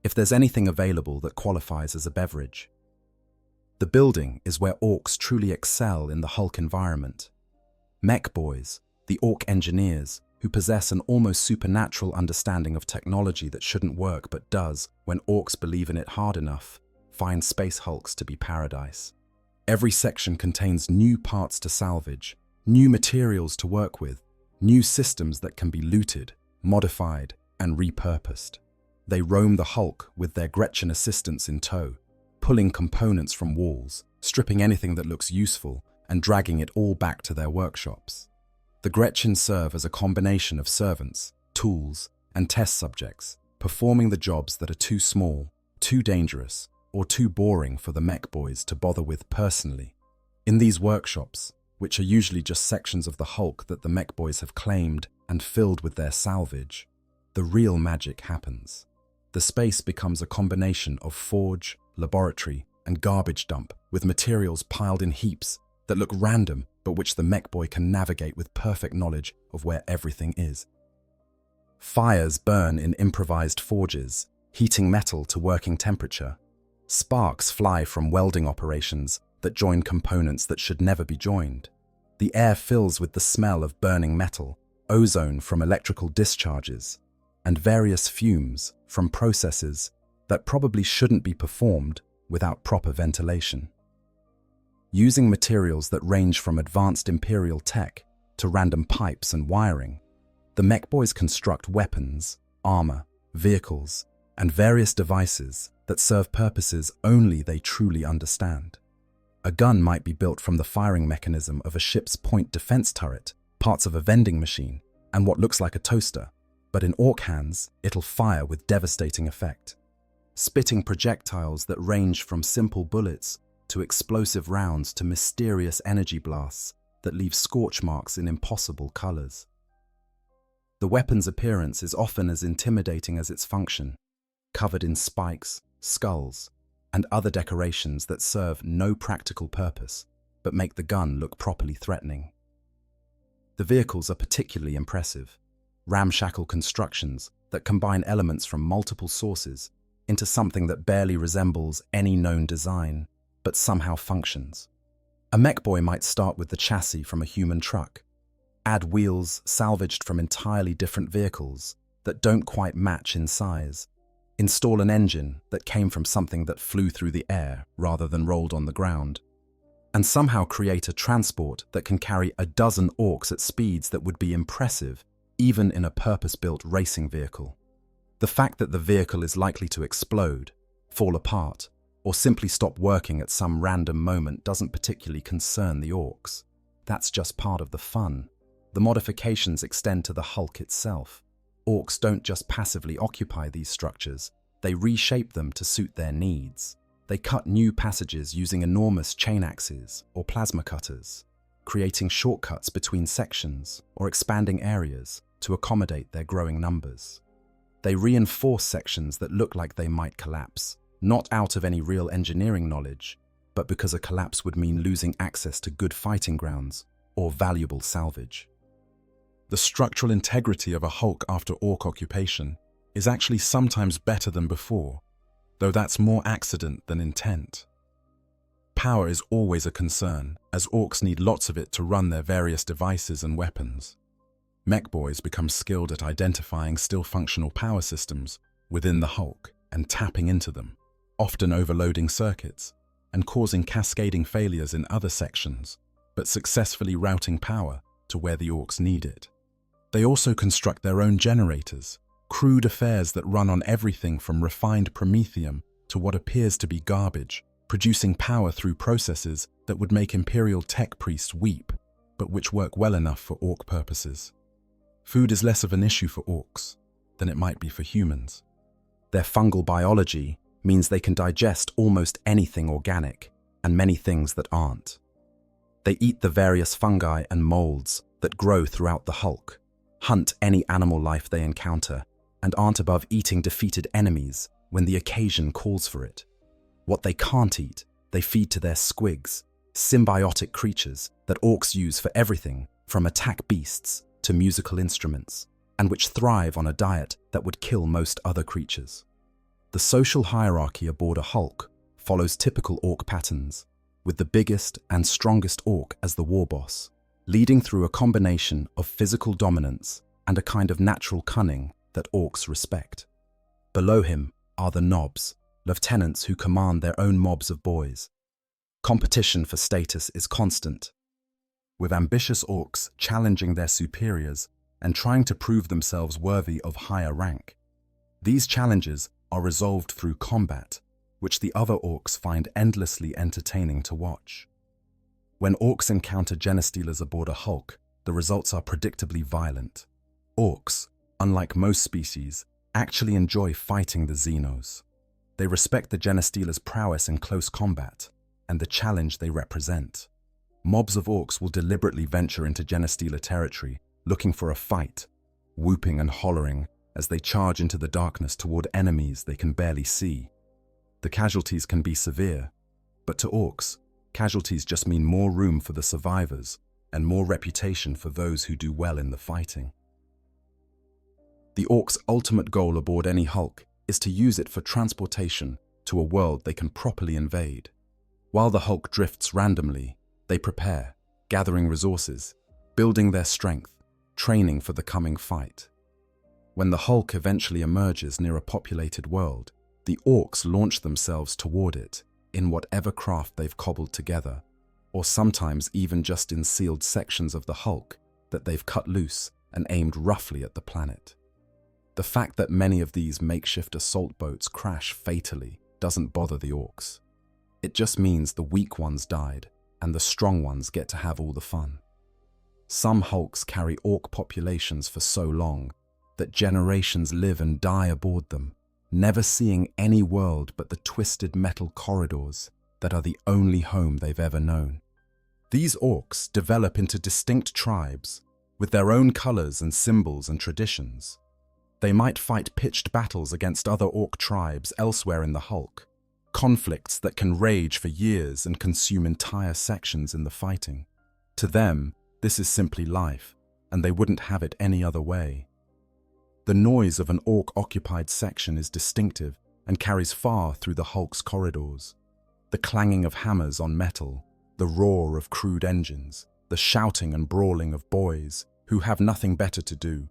if there's anything available that qualifies as a beverage. The building is where orcs truly excel in the Hulk environment. Mech boys, the orc engineers, who possess an almost supernatural understanding of technology that shouldn't work but does when orcs believe in it hard enough, find space hulks to be paradise. Every section contains new parts to salvage, new materials to work with, new systems that can be looted, modified, and repurposed. They roam the Hulk with their Gretchen assistants in tow, pulling components from walls, stripping anything that looks useful, and dragging it all back to their workshops. The Gretchen serve as a combination of servants, tools, and test subjects, performing the jobs that are too small, too dangerous, or too boring for the mech boys to bother with personally. In these workshops, which are usually just sections of the Hulk that the mech boys have claimed and filled with their salvage, the real magic happens. The space becomes a combination of forge, laboratory, and garbage dump with materials piled in heaps that look random but which the mech boy can navigate with perfect knowledge of where everything is. Fires burn in improvised forges, heating metal to working temperature. Sparks fly from welding operations that join components that should never be joined. The air fills with the smell of burning metal, ozone from electrical discharges, and various fumes from processes that probably shouldn't be performed without proper ventilation. Using materials that range from advanced Imperial tech to random pipes and wiring, the mech boys construct weapons, armor, vehicles, and various devices that serve purposes only they truly understand. A gun might be built from the firing mechanism of a ship's point defense turret, parts of a vending machine, and what looks like a toaster, but in orc hands, it'll fire with devastating effect, spitting projectiles that range from simple bullets to explosive rounds to mysterious energy blasts that leave scorch marks in impossible colors. The weapon's appearance is often as intimidating as its function, covered in spikes, skulls, and other decorations that serve no practical purpose but make the gun look properly threatening. The vehicles are particularly impressive, ramshackle constructions that combine elements from multiple sources into something that barely resembles any known design, but somehow functions. A mech boy might start with the chassis from a human truck, add wheels salvaged from entirely different vehicles that don't quite match in size, install an engine that came from something that flew through the air rather than rolled on the ground, and somehow create a transport that can carry a dozen orcs at speeds that would be impressive even in a purpose-built racing vehicle. The fact that the vehicle is likely to explode, fall apart, or simply stop working at some random moment doesn't particularly concern the orcs. That's just part of the fun. The modifications extend to the Hulk itself. Orcs don't just passively occupy these structures, they reshape them to suit their needs. They cut new passages using enormous chain axes or plasma cutters, creating shortcuts between sections or expanding areas to accommodate their growing numbers. They reinforce sections that look like they might collapse, not out of any real engineering knowledge, but because a collapse would mean losing access to good fighting grounds or valuable salvage. The structural integrity of a hulk after orc occupation is actually sometimes better than before, though that's more accident than intent. Power is always a concern, as orcs need lots of it to run their various devices and weapons. Mech boys become skilled at identifying still functional power systems within the hulk and tapping into them, often overloading circuits and causing cascading failures in other sections, but successfully routing power to where the orcs need it. They also construct their own generators, crude affairs that run on everything from refined promethium to what appears to be garbage, producing power through processes that would make Imperial tech priests weep, but which work well enough for orc purposes. Food is less of an issue for orcs than it might be for humans. Their fungal biology means they can digest almost anything organic and many things that aren't. They eat the various fungi and molds that grow throughout the hulk, hunt any animal life they encounter, and aren't above eating defeated enemies when the occasion calls for it. What they can't eat, they feed to their squigs, symbiotic creatures that orcs use for everything from attack beasts to musical instruments, and which thrive on a diet that would kill most other creatures. The social hierarchy aboard a hulk follows typical orc patterns, with the biggest and strongest orc as the war boss, leading through a combination of physical dominance and a kind of natural cunning that orcs respect. Below him are the knobs, lieutenants who command their own mobs of boys. Competition for status is constant, with ambitious orcs challenging their superiors and trying to prove themselves worthy of higher rank. These challenges are resolved through combat, which the other orcs find endlessly entertaining to watch. When orcs encounter genestealers aboard a hulk, the results are predictably violent. Orcs, unlike most species, actually enjoy fighting the Xenos. They respect the genestealer's prowess in close combat and the challenge they represent. Mobs of orcs will deliberately venture into genestealer territory, looking for a fight, whooping and hollering as they charge into the darkness toward enemies they can barely see. The casualties can be severe, but to orcs, casualties just mean more room for the survivors and more reputation for those who do well in the fighting. The orcs' ultimate goal aboard any hulk is to use it for transportation to a world they can properly invade. While the hulk drifts randomly, they prepare, gathering resources, building their strength, training for the coming fight. When the hulk eventually emerges near a populated world, the orcs launch themselves toward it in whatever craft they've cobbled together, or sometimes even just in sealed sections of the hulk that they've cut loose and aimed roughly at the planet. The fact that many of these makeshift assault boats crash fatally doesn't bother the orcs. It just means the weak ones died and the strong ones get to have all the fun. Some hulks carry orc populations for so long that generations live and die aboard them, never seeing any world but the twisted metal corridors that are the only home they've ever known. These orcs develop into distinct tribes with their own colors and symbols and traditions. They might fight pitched battles against other orc tribes elsewhere in the hulk, conflicts that can rage for years and consume entire sections in the fighting. To them, this is simply life, and they wouldn't have it any other way. The noise of an orc-occupied section is distinctive and carries far through the hulk's corridors. The clanging of hammers on metal, the roar of crude engines, the shouting and brawling of boys who have nothing better to do,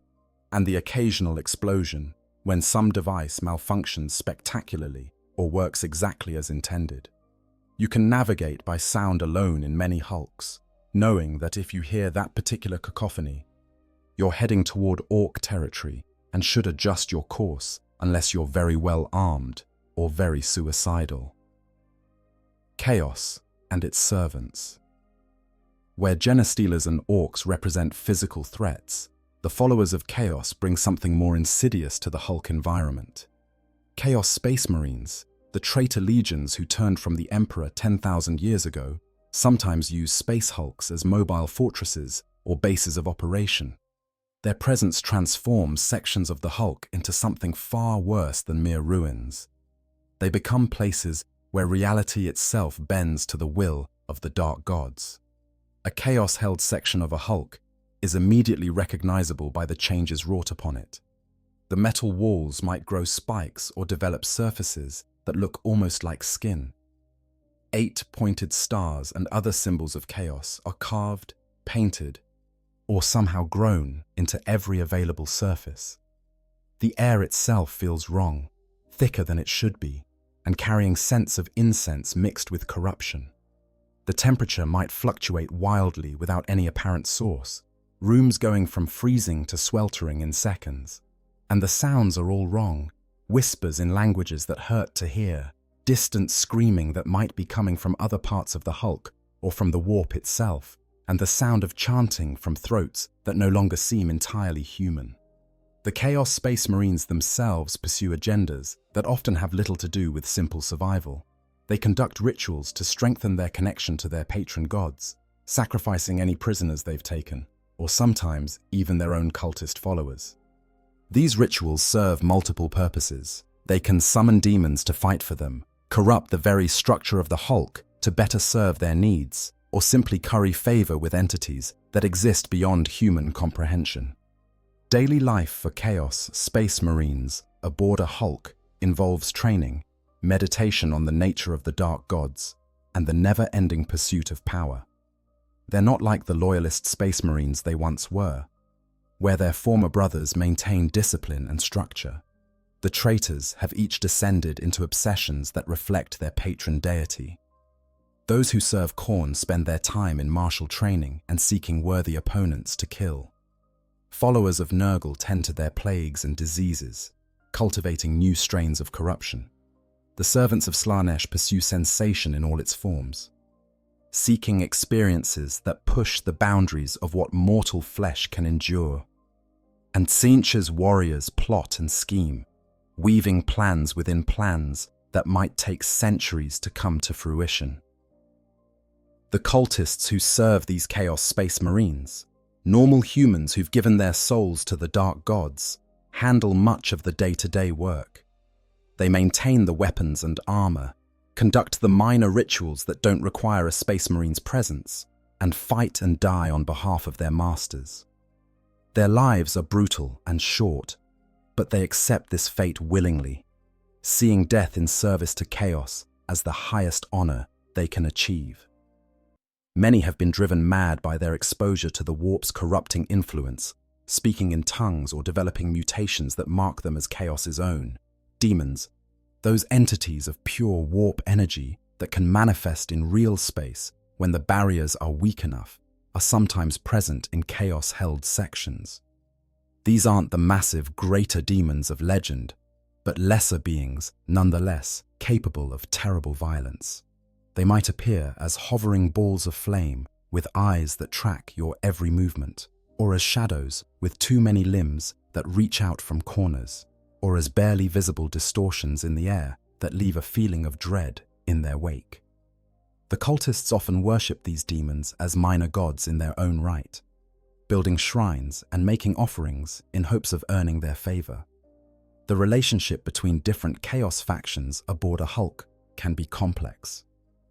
and the occasional explosion when some device malfunctions spectacularly or works exactly as intended. You can navigate by sound alone in many hulks, knowing that if you hear that particular cacophony, you're heading toward orc territory and should adjust your course unless you're very well armed or very suicidal. Chaos and its servants. Where genestealers and orcs represent physical threats, the followers of Chaos bring something more insidious to the hulk environment. Chaos Space Marines, the traitor legions who turned from the Emperor 10,000 years ago, sometimes use space hulks as mobile fortresses or bases of operation. Their presence transforms sections of the Hulk into something far worse than mere ruins. They become places where reality itself bends to the will of the dark gods. A chaos-held section of a Hulk is immediately recognizable by the changes wrought upon it. The metal walls might grow spikes or develop surfaces that look almost like skin. 8 pointed stars and other symbols of chaos are carved, painted, or somehow grown into every available surface. The air itself feels wrong, thicker than it should be, and carrying scents of incense mixed with corruption. The temperature might fluctuate wildly without any apparent source, rooms going from freezing to sweltering in seconds. And the sounds are all wrong, whispers in languages that hurt to hear, distant screaming that might be coming from other parts of the Hulk or from the warp itself, and the sound of chanting from throats that no longer seem entirely human. The Chaos Space Marines themselves pursue agendas that often have little to do with simple survival. They conduct rituals to strengthen their connection to their patron gods, sacrificing any prisoners they've taken, or sometimes even their own cultist followers. These rituals serve multiple purposes. They can summon demons to fight for them, corrupt the very structure of the Hulk to better serve their needs, or simply curry favor with entities that exist beyond human comprehension. Daily life for Chaos Space Marines aboard a Hulk involves training, meditation on the nature of the dark gods, and the never-ending pursuit of power. They're not like the loyalist Space Marines they once were, where their former brothers maintain discipline and structure. The traitors have each descended into obsessions that reflect their patron deity. Those who serve Khorne spend their time in martial training and seeking worthy opponents to kill. Followers of Nurgle tend to their plagues and diseases, cultivating new strains of corruption. The servants of Slaanesh pursue sensation in all its forms, seeking experiences that push the boundaries of what mortal flesh can endure. And Tzeentch's warriors plot and scheme, weaving plans within plans that might take centuries to come to fruition. The cultists who serve these Chaos Space Marines, normal humans who've given their souls to the dark gods, handle much of the day-to-day work. They maintain the weapons and armor, conduct the minor rituals that don't require a Space Marine's presence, and fight and die on behalf of their masters. Their lives are brutal and short, but they accept this fate willingly, seeing death in service to chaos as the highest honor they can achieve. Many have been driven mad by their exposure to the warp's corrupting influence, speaking in tongues or developing mutations that mark them as chaos's own. Demons, those entities of pure warp energy that can manifest in real space when the barriers are weak enough, are sometimes present in chaos-held sections. These aren't the massive, greater demons of legend, but lesser beings nonetheless capable of terrible violence. They might appear as hovering balls of flame with eyes that track your every movement, or as shadows with too many limbs that reach out from corners, or as barely visible distortions in the air that leave a feeling of dread in their wake. The cultists often worship these demons as minor gods in their own right, building shrines and making offerings in hopes of earning their favor. The relationship between different chaos factions aboard a Hulk can be complex.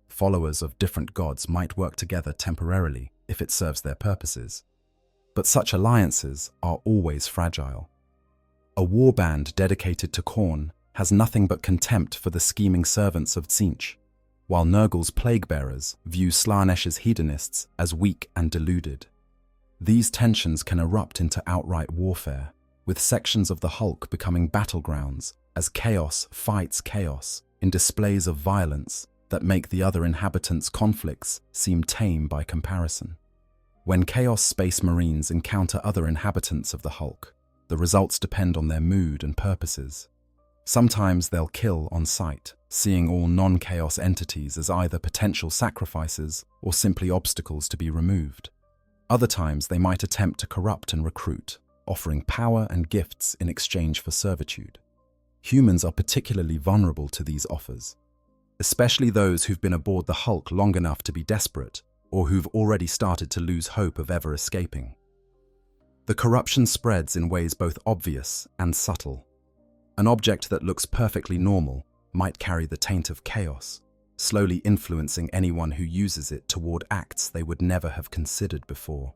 Followers of different gods might work together temporarily if it serves their purposes, but such alliances are always fragile. A warband dedicated to Khorne has nothing but contempt for the scheming servants of Tzeentch, while Nurgle's plague-bearers view Slaanesh's hedonists as weak and deluded. These tensions can erupt into outright warfare, with sections of the Hulk becoming battlegrounds as chaos fights chaos in displays of violence that make the other inhabitants' conflicts seem tame by comparison. When Chaos Space Marines encounter other inhabitants of the Hulk, the results depend on their mood and purposes. Sometimes they'll kill on sight, seeing all non-chaos entities as either potential sacrifices or simply obstacles to be removed. Other times they might attempt to corrupt and recruit, offering power and gifts in exchange for servitude. Humans are particularly vulnerable to these offers, especially those who've been aboard the Hulk long enough to be desperate or who've already started to lose hope of ever escaping. The corruption spreads in ways both obvious and subtle. An object that looks perfectly normal might carry the taint of chaos, slowly influencing anyone who uses it toward acts they would never have considered before.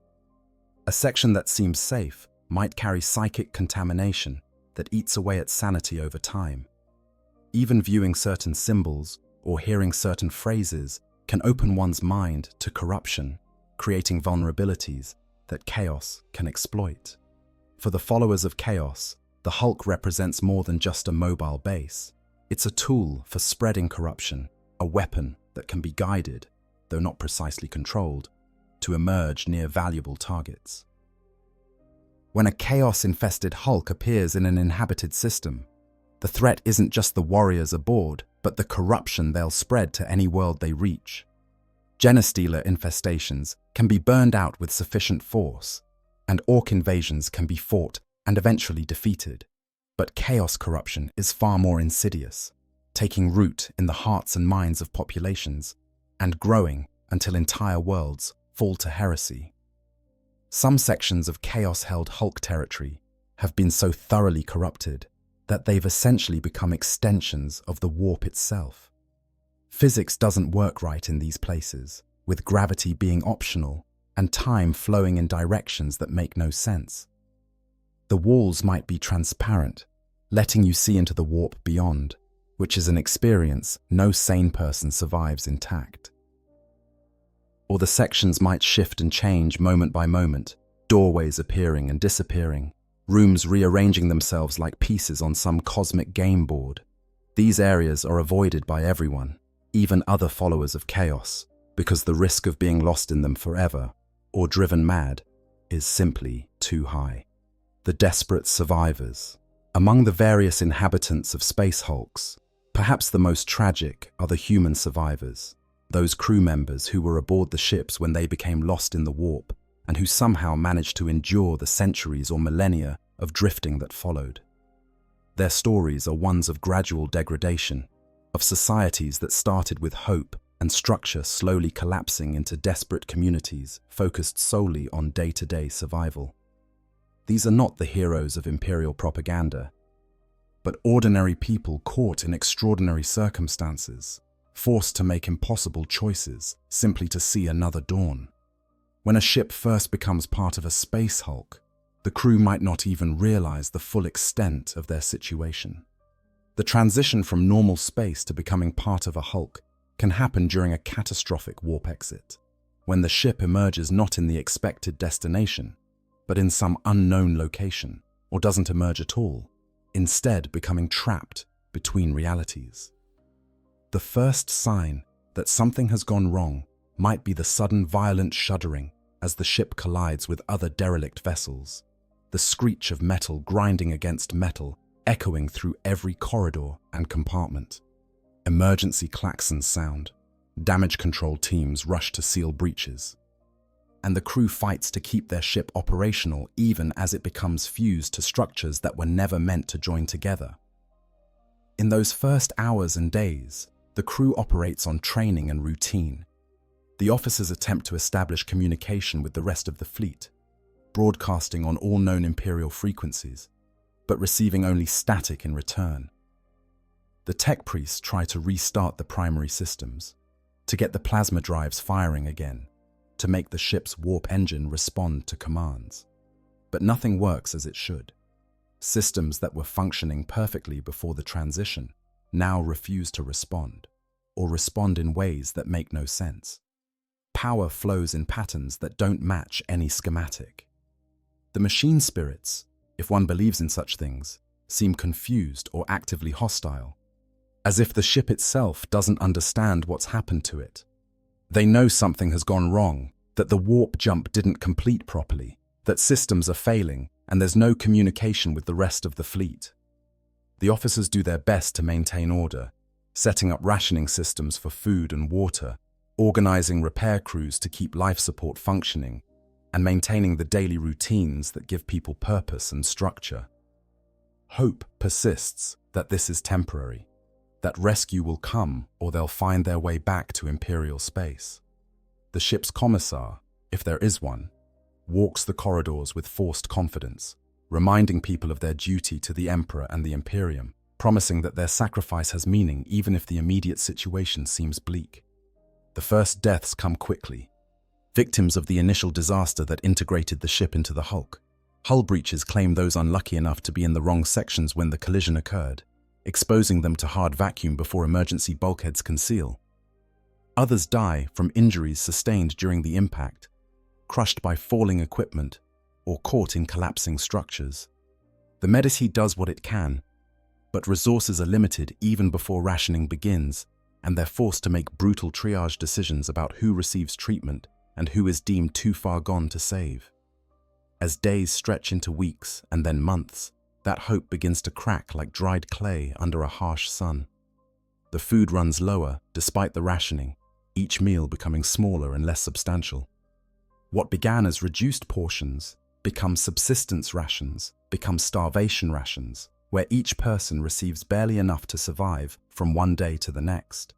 A section that seems safe might carry psychic contamination that eats away at sanity over time. Even viewing certain symbols or hearing certain phrases can open one's mind to corruption, creating vulnerabilities that chaos can exploit. For the followers of chaos, the Hulk represents more than just a mobile base. It's a tool for spreading corruption, a weapon that can be guided, though not precisely controlled, to emerge near valuable targets. When a chaos-infested Hulk appears in an inhabited system, the threat isn't just the warriors aboard, but the corruption they'll spread to any world they reach. Genestealer infestations can be burned out with sufficient force, and orc invasions can be fought and eventually defeated. But chaos corruption is far more insidious, taking root in the hearts and minds of populations, and growing until entire worlds fall to heresy. Some sections of chaos-held Hulk territory have been so thoroughly corrupted that they've essentially become extensions of the warp itself. Physics doesn't work right in these places, with gravity being optional and time flowing in directions that make no sense. The walls might be transparent, letting you see into the warp beyond, which is an experience no sane person survives intact. Or the sections might shift and change moment by moment, doorways appearing and disappearing, rooms rearranging themselves like pieces on some cosmic game board. These areas are avoided by everyone, even other followers of chaos, because the risk of being lost in them forever, or driven mad, is simply too high. The desperate survivors. Among the various inhabitants of space hulks, perhaps the most tragic are the human survivors, those crew members who were aboard the ships when they became lost in the warp, and who somehow managed to endure the centuries or millennia of drifting that followed. Their stories are ones of gradual degradation, of societies that started with hope and structure slowly collapsing into desperate communities focused solely on day-to-day survival. These are not the heroes of imperial propaganda, but ordinary people caught in extraordinary circumstances, forced to make impossible choices simply to see another dawn. When a ship first becomes part of a space hulk, the crew might not even realize the full extent of their situation. The transition from normal space to becoming part of a hulk can happen during a catastrophic warp exit, when the ship emerges not in the expected destination, but in some unknown location, or doesn't emerge at all, instead becoming trapped between realities. The first sign that something has gone wrong might be the sudden violent shuddering as the ship collides with other derelict vessels, the screech of metal grinding against metal echoing through every corridor and compartment. Emergency klaxons sound, damage control teams rush to seal breaches, and the crew fights to keep their ship operational even as it becomes fused to structures that were never meant to join together. In those first hours and days, the crew operates on training and routine. The officers attempt to establish communication with the rest of the fleet, broadcasting on all known Imperial frequencies, but receiving only static in return. The tech priests try to restart the primary systems, to get the plasma drives firing again, to make the ship's warp engine respond to commands. But nothing works as it should. Systems that were functioning perfectly before the transition now refuse to respond, or respond in ways that make no sense. Power flows in patterns that don't match any schematic. The machine spirits, if one believes in such things, seem confused or actively hostile, as if the ship itself doesn't understand what's happened to it. They know something has gone wrong, that the warp jump didn't complete properly, that systems are failing, and there's no communication with the rest of the fleet. The officers do their best to maintain order, setting up rationing systems for food and water, organizing repair crews to keep life support functioning, and maintaining the daily routines that give people purpose and structure. Hope persists that this is temporary, that rescue will come or they'll find their way back to Imperial space. The ship's commissar, if there is one, walks the corridors with forced confidence, reminding people of their duty to the Emperor and the Imperium, promising that their sacrifice has meaning even if the immediate situation seems bleak. The first deaths come quickly, victims of the initial disaster that integrated the ship into the hulk. Hull breaches claim those unlucky enough to be in the wrong sections when the collision occurred, exposing them to hard vacuum before emergency bulkheads can seal. Others die from injuries sustained during the impact, crushed by falling equipment or caught in collapsing structures. The Medici does what it can, but resources are limited even before rationing begins, and they're forced to make brutal triage decisions about who receives treatment and who is deemed too far gone to save. As days stretch into weeks and then months, that hope begins to crack like dried clay under a harsh sun. The food runs lower despite the rationing, each meal becoming smaller and less substantial. What began as reduced portions becomes subsistence rations, becomes starvation rations, where each person receives barely enough to survive from one day to the next.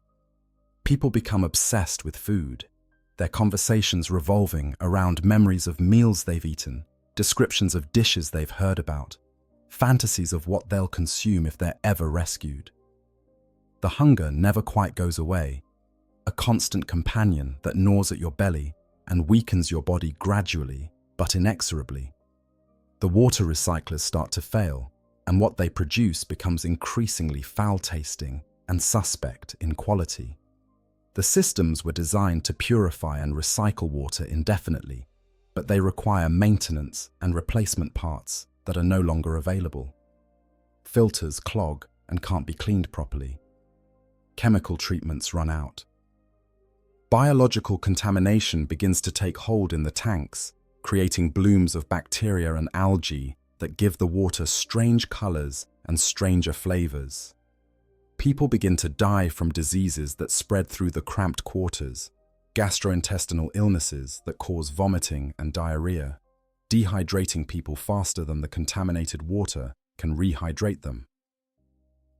People become obsessed with food, their conversations revolving around memories of meals they've eaten, descriptions of dishes they've heard about, fantasies of what they'll consume if they're ever rescued. The hunger never quite goes away, a constant companion that gnaws at your belly and weakens your body gradually but inexorably. The water recyclers start to fail, and what they produce becomes increasingly foul-tasting and suspect in quality. The systems were designed to purify and recycle water indefinitely, but they require maintenance and replacement parts that are no longer available. Filters clog and can't be cleaned properly. Chemical treatments run out. Biological contamination begins to take hold in the tanks, creating blooms of bacteria and algae that give the water strange colors and stranger flavors. People begin to die from diseases that spread through the cramped quarters, gastrointestinal illnesses that cause vomiting and diarrhea, dehydrating people faster than the contaminated water can rehydrate them.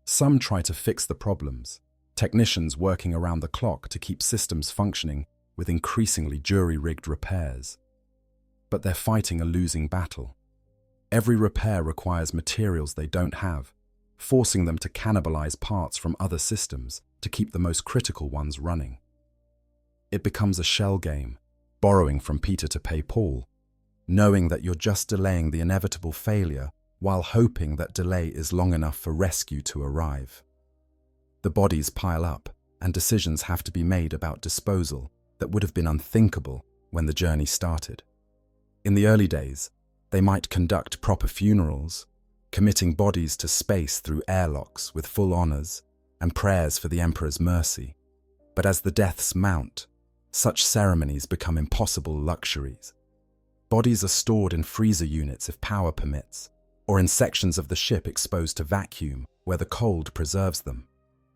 Some try to fix the problems, technicians working around the clock to keep systems functioning with increasingly jury-rigged repairs. But they're fighting a losing battle. Every repair requires materials they don't have, forcing them to cannibalize parts from other systems to keep the most critical ones running. It becomes a shell game, borrowing from Peter to pay Paul, knowing that you're just delaying the inevitable failure while hoping that delay is long enough for rescue to arrive. The bodies pile up, and decisions have to be made about disposal that would have been unthinkable when the journey started. In the early days, they might conduct proper funerals, committing bodies to space through airlocks with full honors and prayers for the Emperor's mercy. But as the deaths mount, such ceremonies become impossible luxuries. Bodies are stored in freezer units if power permits, or in sections of the ship exposed to vacuum where the cold preserves them.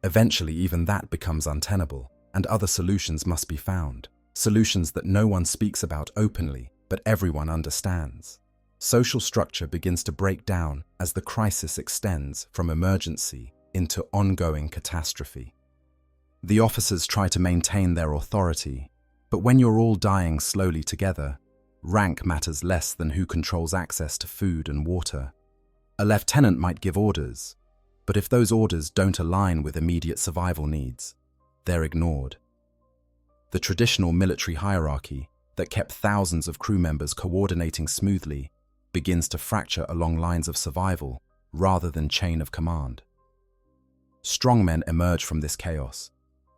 Eventually, even that becomes untenable, and other solutions must be found. Solutions that no one speaks about openly, but everyone understands. Social structure begins to break down as the crisis extends from emergency into ongoing catastrophe. The officers try to maintain their authority, but when you're all dying slowly together, rank matters less than who controls access to food and water. A lieutenant might give orders, but if those orders don't align with immediate survival needs, they're ignored. The traditional military hierarchy that kept thousands of crew members coordinating smoothly begins to fracture along lines of survival rather than chain of command. Strongmen emerge from this chaos,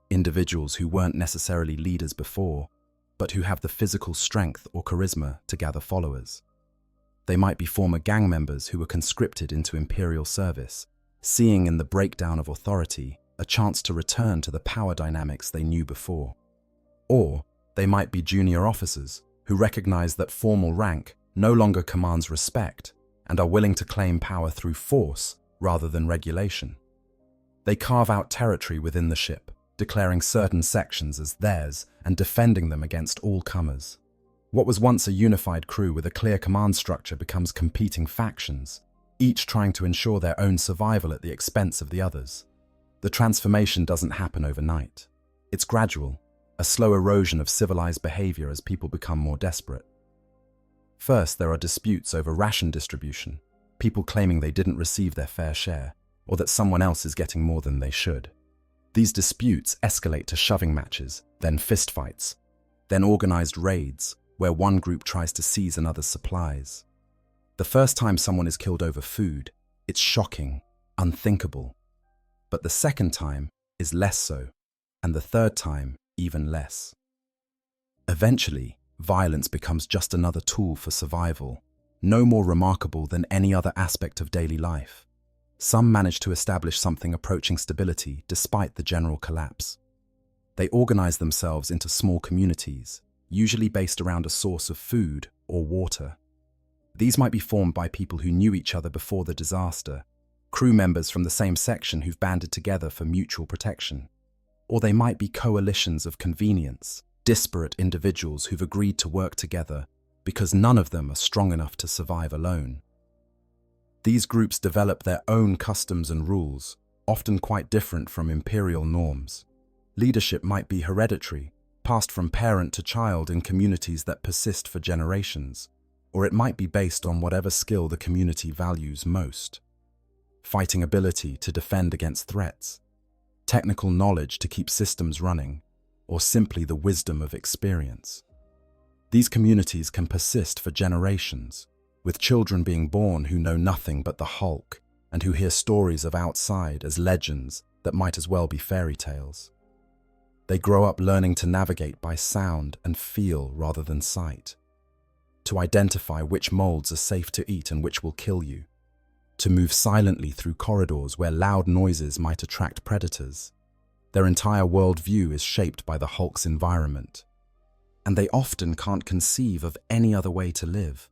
individuals who weren't necessarily leaders before, but who have the physical strength or charisma to gather followers. They might be former gang members who were conscripted into Imperial service, seeing in the breakdown of authority a chance to return to the power dynamics they knew before. Or they might be junior officers who recognize that formal rank no longer commands respect and are willing to claim power through force rather than regulation. They carve out territory within the ship, declaring certain sections as theirs and defending them against all comers. What was once a unified crew with a clear command structure becomes competing factions, each trying to ensure their own survival at the expense of the others. The transformation doesn't happen overnight. It's gradual, a slow erosion of civilized behavior as people become more desperate. First, there are disputes over ration distribution, people claiming they didn't receive their fair share, or that someone else is getting more than they should. These disputes escalate to shoving matches, then fistfights, then organized raids, where one group tries to seize another's supplies. The first time someone is killed over food, it's shocking, unthinkable. But the second time is less so, and the third time even less. Eventually, violence becomes just another tool for survival, no more remarkable than any other aspect of daily life. Some manage to establish something approaching stability despite the general collapse. They organize themselves into small communities, usually based around a source of food or water. These might be formed by people who knew each other before the disaster, crew members from the same section who've banded together for mutual protection. Or they might be coalitions of convenience, disparate individuals who've agreed to work together because none of them are strong enough to survive alone. These groups develop their own customs and rules, often quite different from imperial norms. Leadership might be hereditary, passed from parent to child in communities that persist for generations, or it might be based on whatever skill the community values most. Fighting ability to defend against threats, technical knowledge to keep systems running, or simply the wisdom of experience. These communities can persist for generations, with children being born who know nothing but the Hulk and who hear stories of outside as legends that might as well be fairy tales. They grow up learning to navigate by sound and feel rather than sight, to identify which molds are safe to eat and which will kill you, to move silently through corridors where loud noises might attract predators. Their entire worldview is shaped by the Hulk's environment, and they often can't conceive of any other way to live.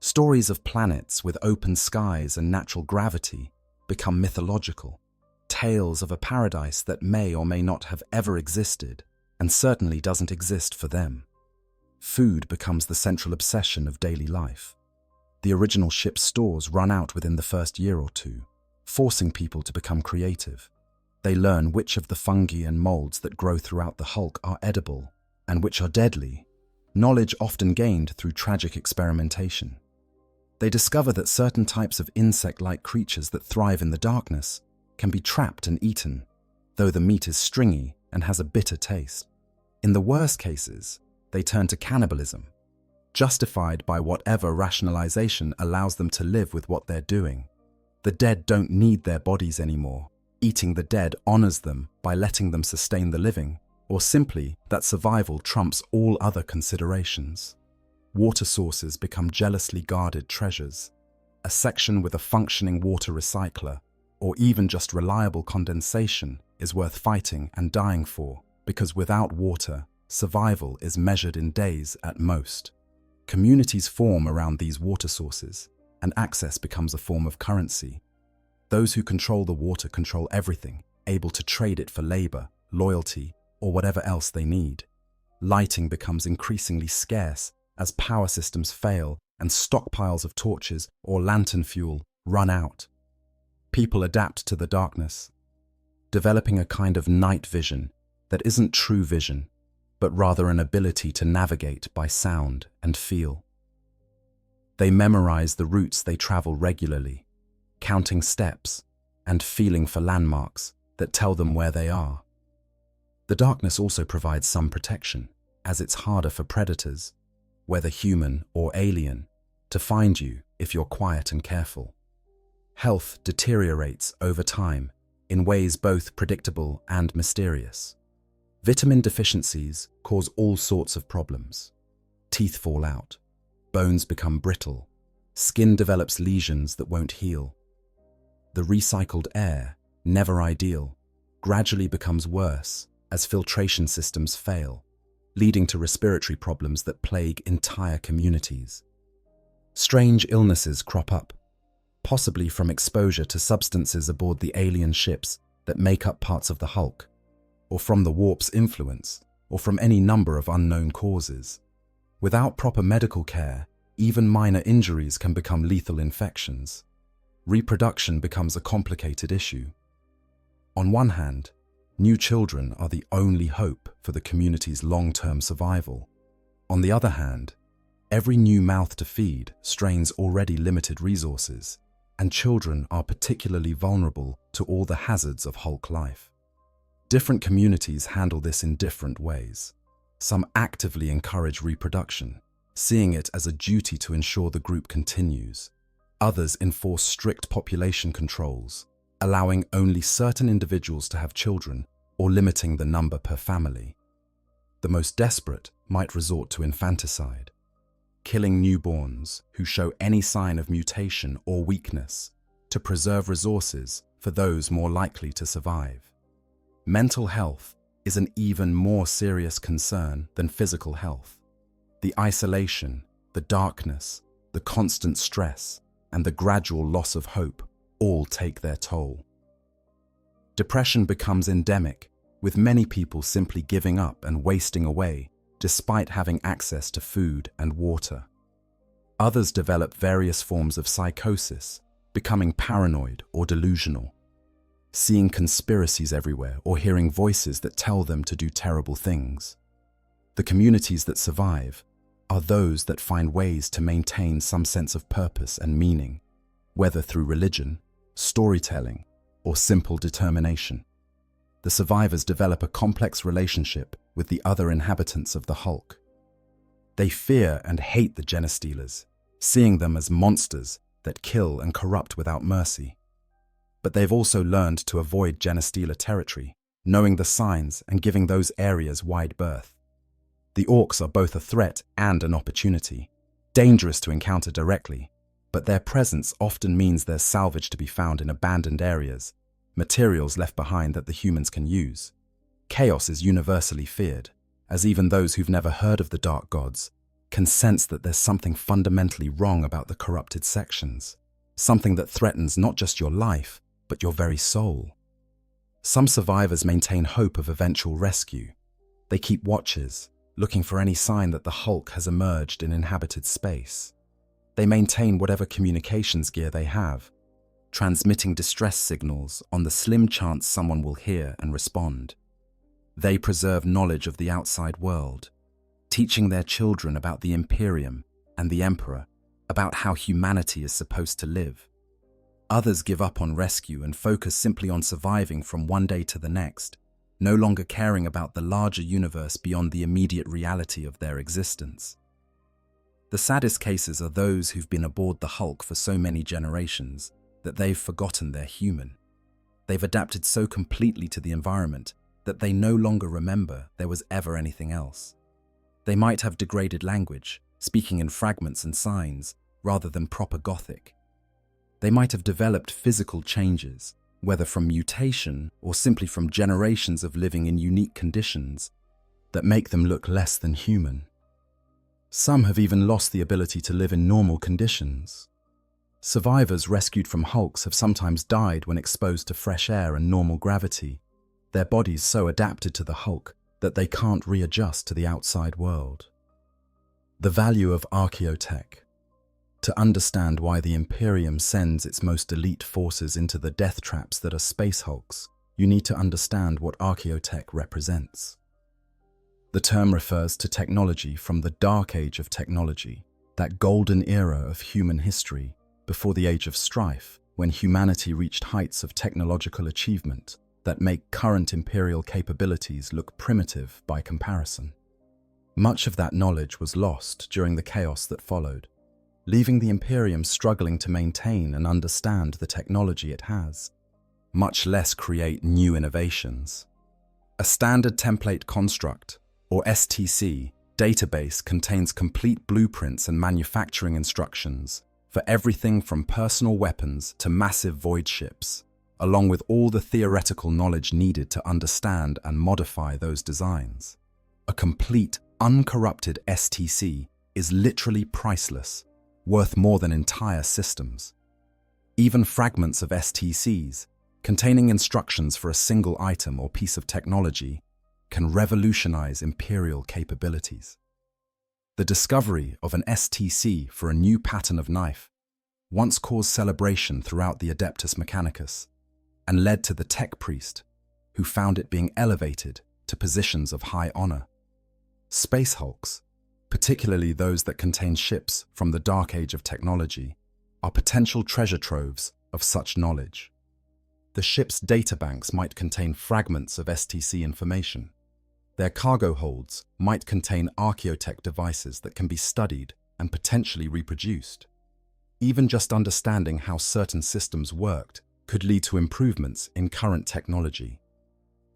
Stories of planets with open skies and natural gravity become mythological, tales of a paradise that may or may not have ever existed, and certainly doesn't exist for them. Food becomes the central obsession of daily life. The original ship's stores run out within the first year or two, forcing people to become creative. They learn which of the fungi and molds that grow throughout the Hulk are edible and which are deadly, knowledge often gained through tragic experimentation. They discover that certain types of insect-like creatures that thrive in the darkness can be trapped and eaten, though the meat is stringy and has a bitter taste. In the worst cases, they turn to cannibalism, justified by whatever rationalization allows them to live with what they're doing. The dead don't need their bodies anymore. Eating the dead honors them by letting them sustain the living, or simply that survival trumps all other considerations. Water sources become jealously guarded treasures. A section with a functioning water recycler, or even just reliable condensation, is worth fighting and dying for, because without water, survival is measured in days at most. Communities form around these water sources, and access becomes a form of currency. Those who control the water control everything, able to trade it for labor, loyalty, or whatever else they need. Lighting becomes increasingly scarce as power systems fail and stockpiles of torches or lantern fuel run out. People adapt to the darkness, developing a kind of night vision that isn't true vision, but rather an ability to navigate by sound and feel. They memorize the routes they travel regularly, counting steps and feeling for landmarks that tell them where they are. The darkness also provides some protection, as it's harder for predators, whether human or alien, to find you if you're quiet and careful. Health deteriorates over time in ways both predictable and mysterious. Vitamin deficiencies cause all sorts of problems. Teeth fall out, bones become brittle, skin develops lesions that won't heal. The recycled air, never ideal, gradually becomes worse as filtration systems fail, leading to respiratory problems that plague entire communities. Strange illnesses crop up, possibly from exposure to substances aboard the alien ships that make up parts of the Hulk, or from the warp's influence, or from any number of unknown causes. Without proper medical care, even minor injuries can become lethal infections. Reproduction becomes a complicated issue. On one hand, new children are the only hope for the community's long-term survival. On the other hand, Every new mouth to feed strains already limited resources, and children are particularly vulnerable to all the hazards of Hulk life. Different communities handle this in different ways. Some actively encourage reproduction, seeing it as a duty to ensure the group continues. Others enforce strict population controls, allowing only certain individuals to have children or limiting the number per family. The most desperate might resort to infanticide, killing newborns who show any sign of mutation or weakness to preserve resources for those more likely to survive. Mental health is an even more serious concern than physical health. The isolation, the darkness, the constant stress, and the gradual loss of hope all take their toll. Depression becomes endemic, with many people simply giving up and wasting away despite having access to food and water. Others develop various forms of psychosis, becoming paranoid or delusional, seeing conspiracies everywhere or hearing voices that tell them to do terrible things. The communities that survive are those that find ways to maintain some sense of purpose and meaning, whether through religion, storytelling, or simple determination. The survivors develop a complex relationship with the other inhabitants of the Hulk. They fear and hate the Genestealers, seeing them as monsters that kill and corrupt without mercy. But they've also learned to avoid Genestealer territory, knowing the signs and giving those areas wide berth. The Orcs are both a threat and an opportunity, dangerous to encounter directly, but their presence often means there's salvage to be found in abandoned areas, materials left behind that the humans can use. Chaos is universally feared, as even those who've never heard of the Dark Gods can sense that there's something fundamentally wrong about the corrupted sections, something that threatens not just your life, but your very soul. Some survivors maintain hope of eventual rescue. They keep watches, looking for any sign that the Hulk has emerged in inhabited space. They maintain whatever communications gear they have, transmitting distress signals on the slim chance someone will hear and respond. They preserve knowledge of the outside world, teaching their children about the Imperium and the Emperor, about how humanity is supposed to live. Others give up on rescue and focus simply on surviving from one day to the next, no longer caring about the larger universe beyond the immediate reality of their existence. The saddest cases are those who've been aboard the Hulk for so many generations that they've forgotten they're human. They've adapted so completely to the environment that they no longer remember there was ever anything else. They might have degraded language, speaking in fragments and signs rather than proper Gothic. They might have developed physical changes, whether from mutation or simply from generations of living in unique conditions, that make them look less than human. Some have even lost the ability to live in normal conditions. Survivors rescued from Hulks have sometimes died when exposed to fresh air and normal gravity, their bodies so adapted to the Hulk that they can't readjust to the outside world. The value of archaeotech. To understand why the Imperium sends its most elite forces into the death traps that are space Hulks, you need to understand what archaeotech represents. The term refers to technology from the dark age of technology, that golden era of human history, before the age of strife, when humanity reached heights of technological achievement that make current imperial capabilities look primitive by comparison. Much of that knowledge was lost during the chaos that followed, leaving the Imperium struggling to maintain and understand the technology it has, much less create new innovations. A standard template construct, or STC, database contains complete blueprints and manufacturing instructions for everything from personal weapons to massive void ships, along with all the theoretical knowledge needed to understand and modify those designs. A complete, uncorrupted STC is literally priceless, worth more than entire systems. Even fragments of STCs, containing instructions for a single item or piece of technology, can revolutionize Imperial capabilities. The discovery of an STC for a new pattern of knife once caused celebration throughout the Adeptus Mechanicus and led to the Tech Priest, who found it being elevated to positions of high honor. Space Hulks, particularly those that contain ships from the dark age of technology, are potential treasure troves of such knowledge. The ship's databanks might contain fragments of STC information. Their cargo holds might contain archaeotech devices that can be studied and potentially reproduced. Even just understanding how certain systems worked could lead to improvements in current technology.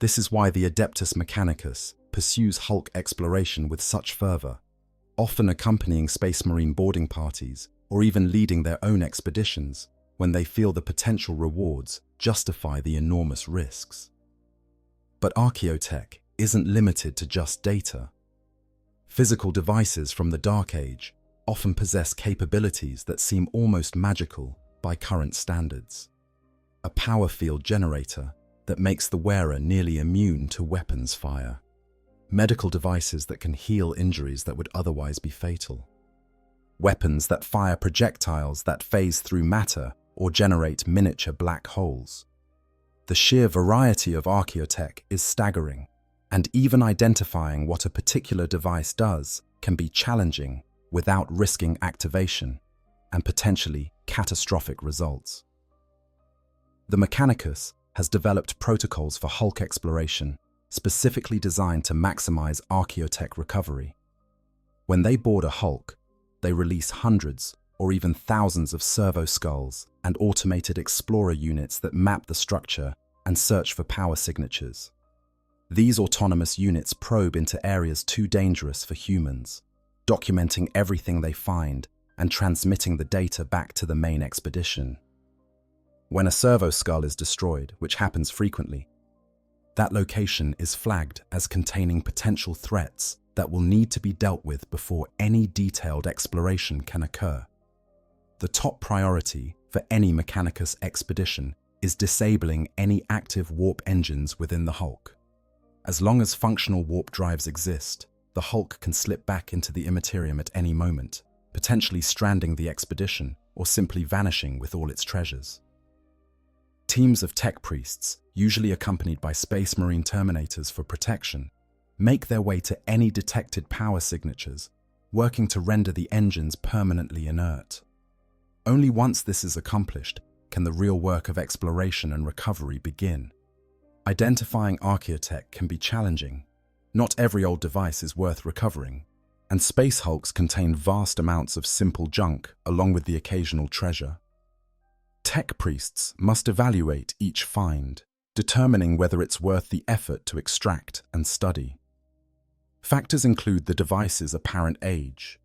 This is why the Adeptus Mechanicus pursues Hulk exploration with such fervor, often accompanying Space Marine boarding parties or even leading their own expeditions when they feel the potential rewards justify the enormous risks. But archaeotech isn't limited to just data. Physical devices from the Dark Age often possess capabilities that seem almost magical by current standards. A power field generator that makes the wearer nearly immune to weapons fire. Medical devices that can heal injuries that would otherwise be fatal. Weapons that fire projectiles that phase through matter or generate miniature black holes. The sheer variety of archaeotech is staggering, and even identifying what a particular device does can be challenging without risking activation and potentially catastrophic results. The Mechanicus has developed protocols for Hulk exploration specifically designed to maximize archaeotech recovery. When they board a Hulk, they release hundreds or even thousands of servo skulls and automated explorer units that map the structure and search for power signatures. These autonomous units probe into areas too dangerous for humans, documenting everything they find and transmitting the data back to the main expedition. When a servo skull is destroyed, which happens frequently, that location is flagged as containing potential threats that will need to be dealt with before any detailed exploration can occur. The top priority for any Mechanicus expedition is disabling any active warp engines within the Hulk. As long as functional warp drives exist, the Hulk can slip back into the Imperium at any moment, potentially stranding the expedition or simply vanishing with all its treasures. Teams of tech priests, usually accompanied by Space Marine Terminators for protection, make their way to any detected power signatures, working to render the engines permanently inert. Only once this is accomplished can the real work of exploration and recovery begin. Identifying archaeotech can be challenging. Not every old device is worth recovering, and space hulks contain vast amounts of simple junk along with the occasional treasure. Tech priests must evaluate each find, determining whether it's worth the effort to extract and study. Factors include the device's apparent age,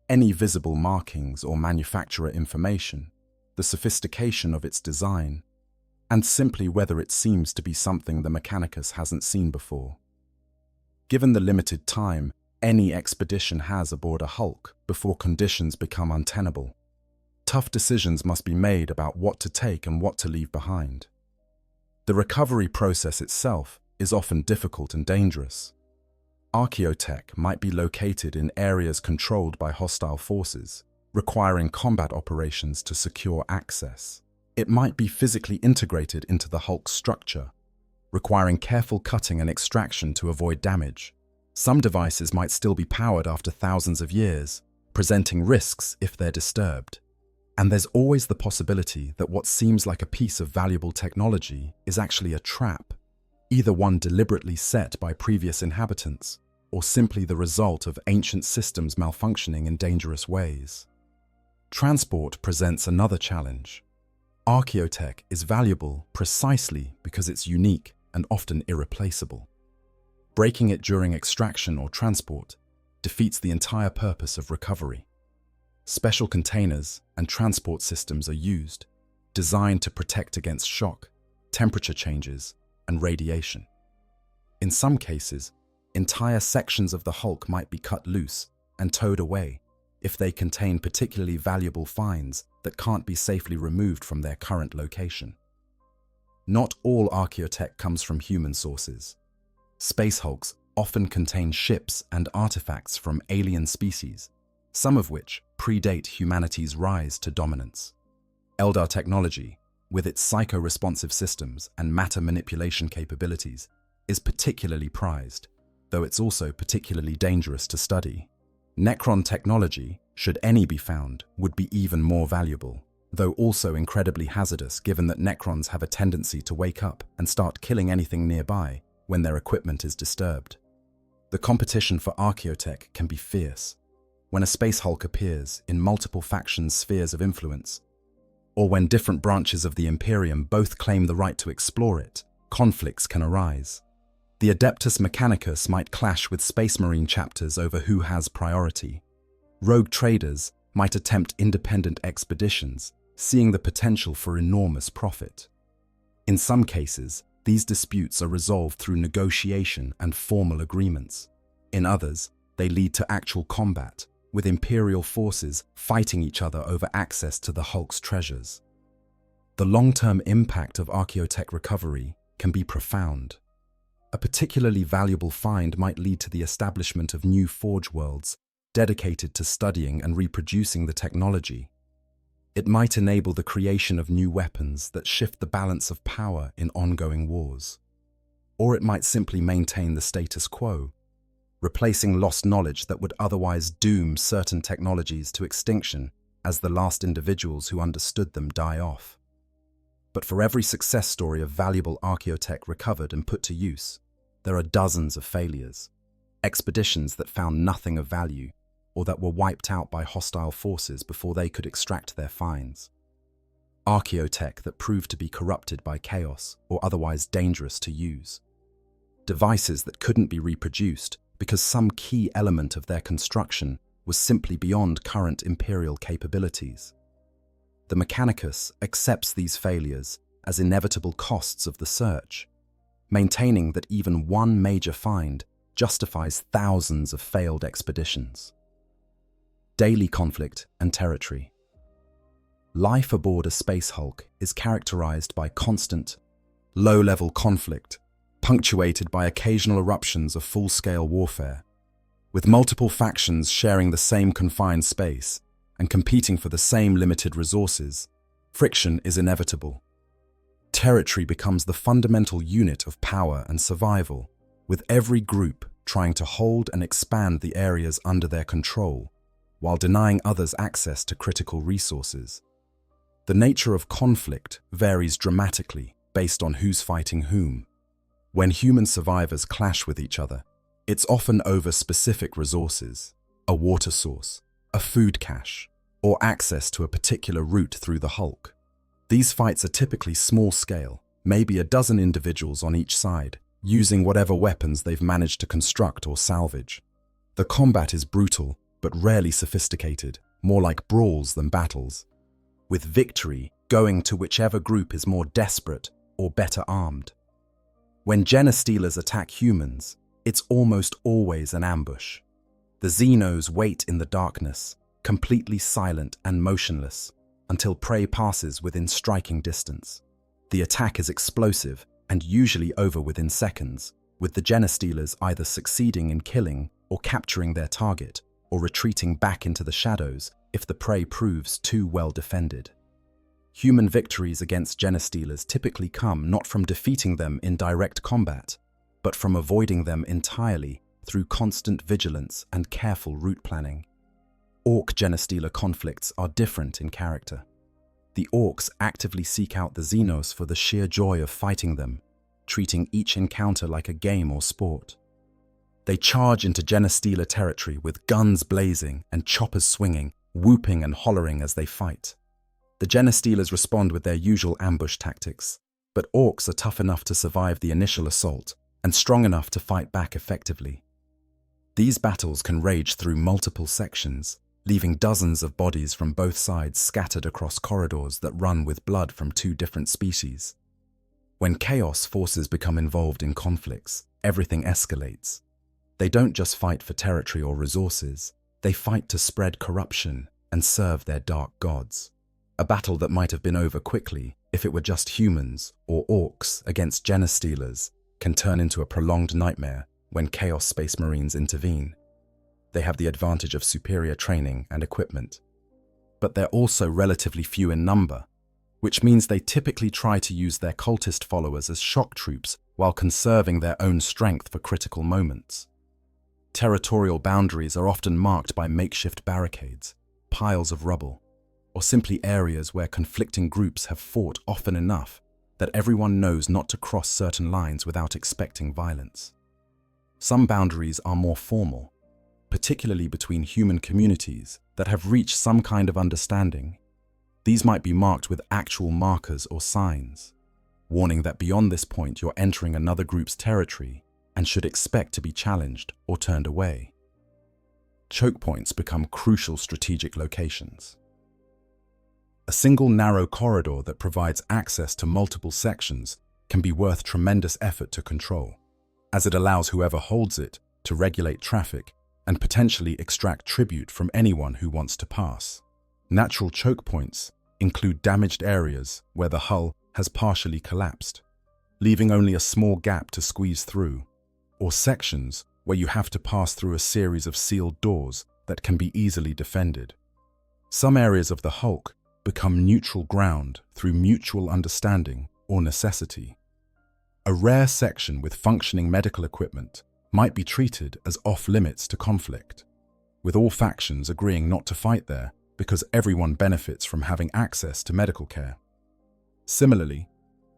any visible markings or manufacturer information, the sophistication of its design, and simply whether it seems to be something the Mechanicus hasn't seen before. Given the limited time any expedition has aboard a Hulk before conditions become untenable, tough decisions must be made about what to take and what to leave behind. The recovery process itself is often difficult and dangerous. Archaeotech might be located in areas controlled by hostile forces, requiring combat operations to secure access. It might be physically integrated into the Hulk's structure, requiring careful cutting and extraction to avoid damage. Some devices might still be powered after thousands of years, presenting risks if they're disturbed. And there's always the possibility that what seems like a piece of valuable technology is actually a trap, either one deliberately set by previous inhabitants, or simply the result of ancient systems malfunctioning in dangerous ways. Transport presents another challenge. Archaeotech is valuable precisely because it's unique and often irreplaceable. Breaking it during extraction or transport defeats the entire purpose of recovery. Special containers and transport systems are used, designed to protect against shock, temperature changes, and radiation. In some cases, entire sections of the Hulk might be cut loose and towed away if they contain particularly valuable finds that can't be safely removed from their current location. Not all archaeotech comes from human sources. Space hulks often contain ships and artifacts from alien species, some of which predate humanity's rise to dominance. Eldar technology, with its psycho-responsive systems and matter manipulation capabilities, is particularly prized, though it's also particularly dangerous to study. Necron technology, should any be found, would be even more valuable, though also incredibly hazardous given that Necrons have a tendency to wake up and start killing anything nearby when their equipment is disturbed. The competition for archaeotech can be fierce. When a space hulk appears in multiple factions' spheres of influence, or when different branches of the Imperium both claim the right to explore it, conflicts can arise. The Adeptus Mechanicus might clash with Space Marine chapters over who has priority. Rogue traders might attempt independent expeditions, seeing the potential for enormous profit. In some cases, these disputes are resolved through negotiation and formal agreements. In others, they lead to actual combat, with Imperial forces fighting each other over access to the Hulk's treasures. The long-term impact of archaeotech recovery can be profound. A particularly valuable find might lead to the establishment of new forge worlds dedicated to studying and reproducing the technology. It might enable the creation of new weapons that shift the balance of power in ongoing wars. Or it might simply maintain the status quo, replacing lost knowledge that would otherwise doom certain technologies to extinction as the last individuals who understood them die off. But for every success story of valuable archaeotech recovered and put to use, there are dozens of failures, expeditions that found nothing of value or that were wiped out by hostile forces before they could extract their finds. Archaeotech that proved to be corrupted by chaos or otherwise dangerous to use. Devices that couldn't be reproduced because some key element of their construction was simply beyond current Imperial capabilities. The Mechanicus accepts these failures as inevitable costs of the search, maintaining that even one major find justifies thousands of failed expeditions. Daily conflict and territory. Life aboard a space hulk is characterized by constant, low-level conflict, punctuated by occasional eruptions of full-scale warfare, with multiple factions sharing the same confined space and competing for the same limited resources. Friction is inevitable. Territory becomes the fundamental unit of power and survival, with every group trying to hold and expand the areas under their control, while denying others access to critical resources. The nature of conflict varies dramatically based on who's fighting whom. When human survivors clash with each other, it's often over specific resources, a water source, a food cache, or access to a particular route through the hulk. These fights are typically small-scale, maybe a dozen individuals on each side, using whatever weapons they've managed to construct or salvage. The combat is brutal, but rarely sophisticated, more like brawls than battles, with victory going to whichever group is more desperate or better armed. When Genestealers attack humans, it's almost always an ambush. The Xenos wait in the darkness, completely silent and motionless, until prey passes within striking distance. The attack is explosive and usually over within seconds, with the Genestealers either succeeding in killing or capturing their target, or retreating back into the shadows if the prey proves too well defended. Human victories against Genestealers typically come not from defeating them in direct combat, but from avoiding them entirely through constant vigilance and careful route planning. Orc Genestealer conflicts are different in character. The Orcs actively seek out the Xenos for the sheer joy of fighting them, treating each encounter like a game or sport. They charge into Genestealer territory with guns blazing and choppers swinging, whooping and hollering as they fight. The Genestealers respond with their usual ambush tactics, but Orcs are tough enough to survive the initial assault and strong enough to fight back effectively. These battles can rage through multiple sections, leaving dozens of bodies from both sides scattered across corridors that run with blood from two different species. When Chaos forces become involved in conflicts, everything escalates. They don't just fight for territory or resources, they fight to spread corruption and serve their dark gods. A battle that might have been over quickly if it were just humans or Orcs against Genestealers can turn into a prolonged nightmare when Chaos Space Marines intervene. They have the advantage of superior training and equipment, but they're also relatively few in number, which means they typically try to use their cultist followers as shock troops while conserving their own strength for critical moments. Territorial boundaries are often marked by makeshift barricades, piles of rubble, or simply areas where conflicting groups have fought often enough that everyone knows not to cross certain lines without expecting violence. Some boundaries are more formal, particularly between human communities that have reached some kind of understanding. These might be marked with actual markers or signs, warning that beyond this point you're entering another group's territory and should expect to be challenged or turned away. Choke points become crucial strategic locations. A single narrow corridor that provides access to multiple sections can be worth tremendous effort to control, as it allows whoever holds it to regulate traffic and potentially extract tribute from anyone who wants to pass. Natural choke points include damaged areas where the hull has partially collapsed, leaving only a small gap to squeeze through, or sections where you have to pass through a series of sealed doors that can be easily defended. Some areas of the hulk become neutral ground through mutual understanding or necessity. A rare section with functioning medical equipment might be treated as off-limits to conflict, with all factions agreeing not to fight there because everyone benefits from having access to medical care. Similarly,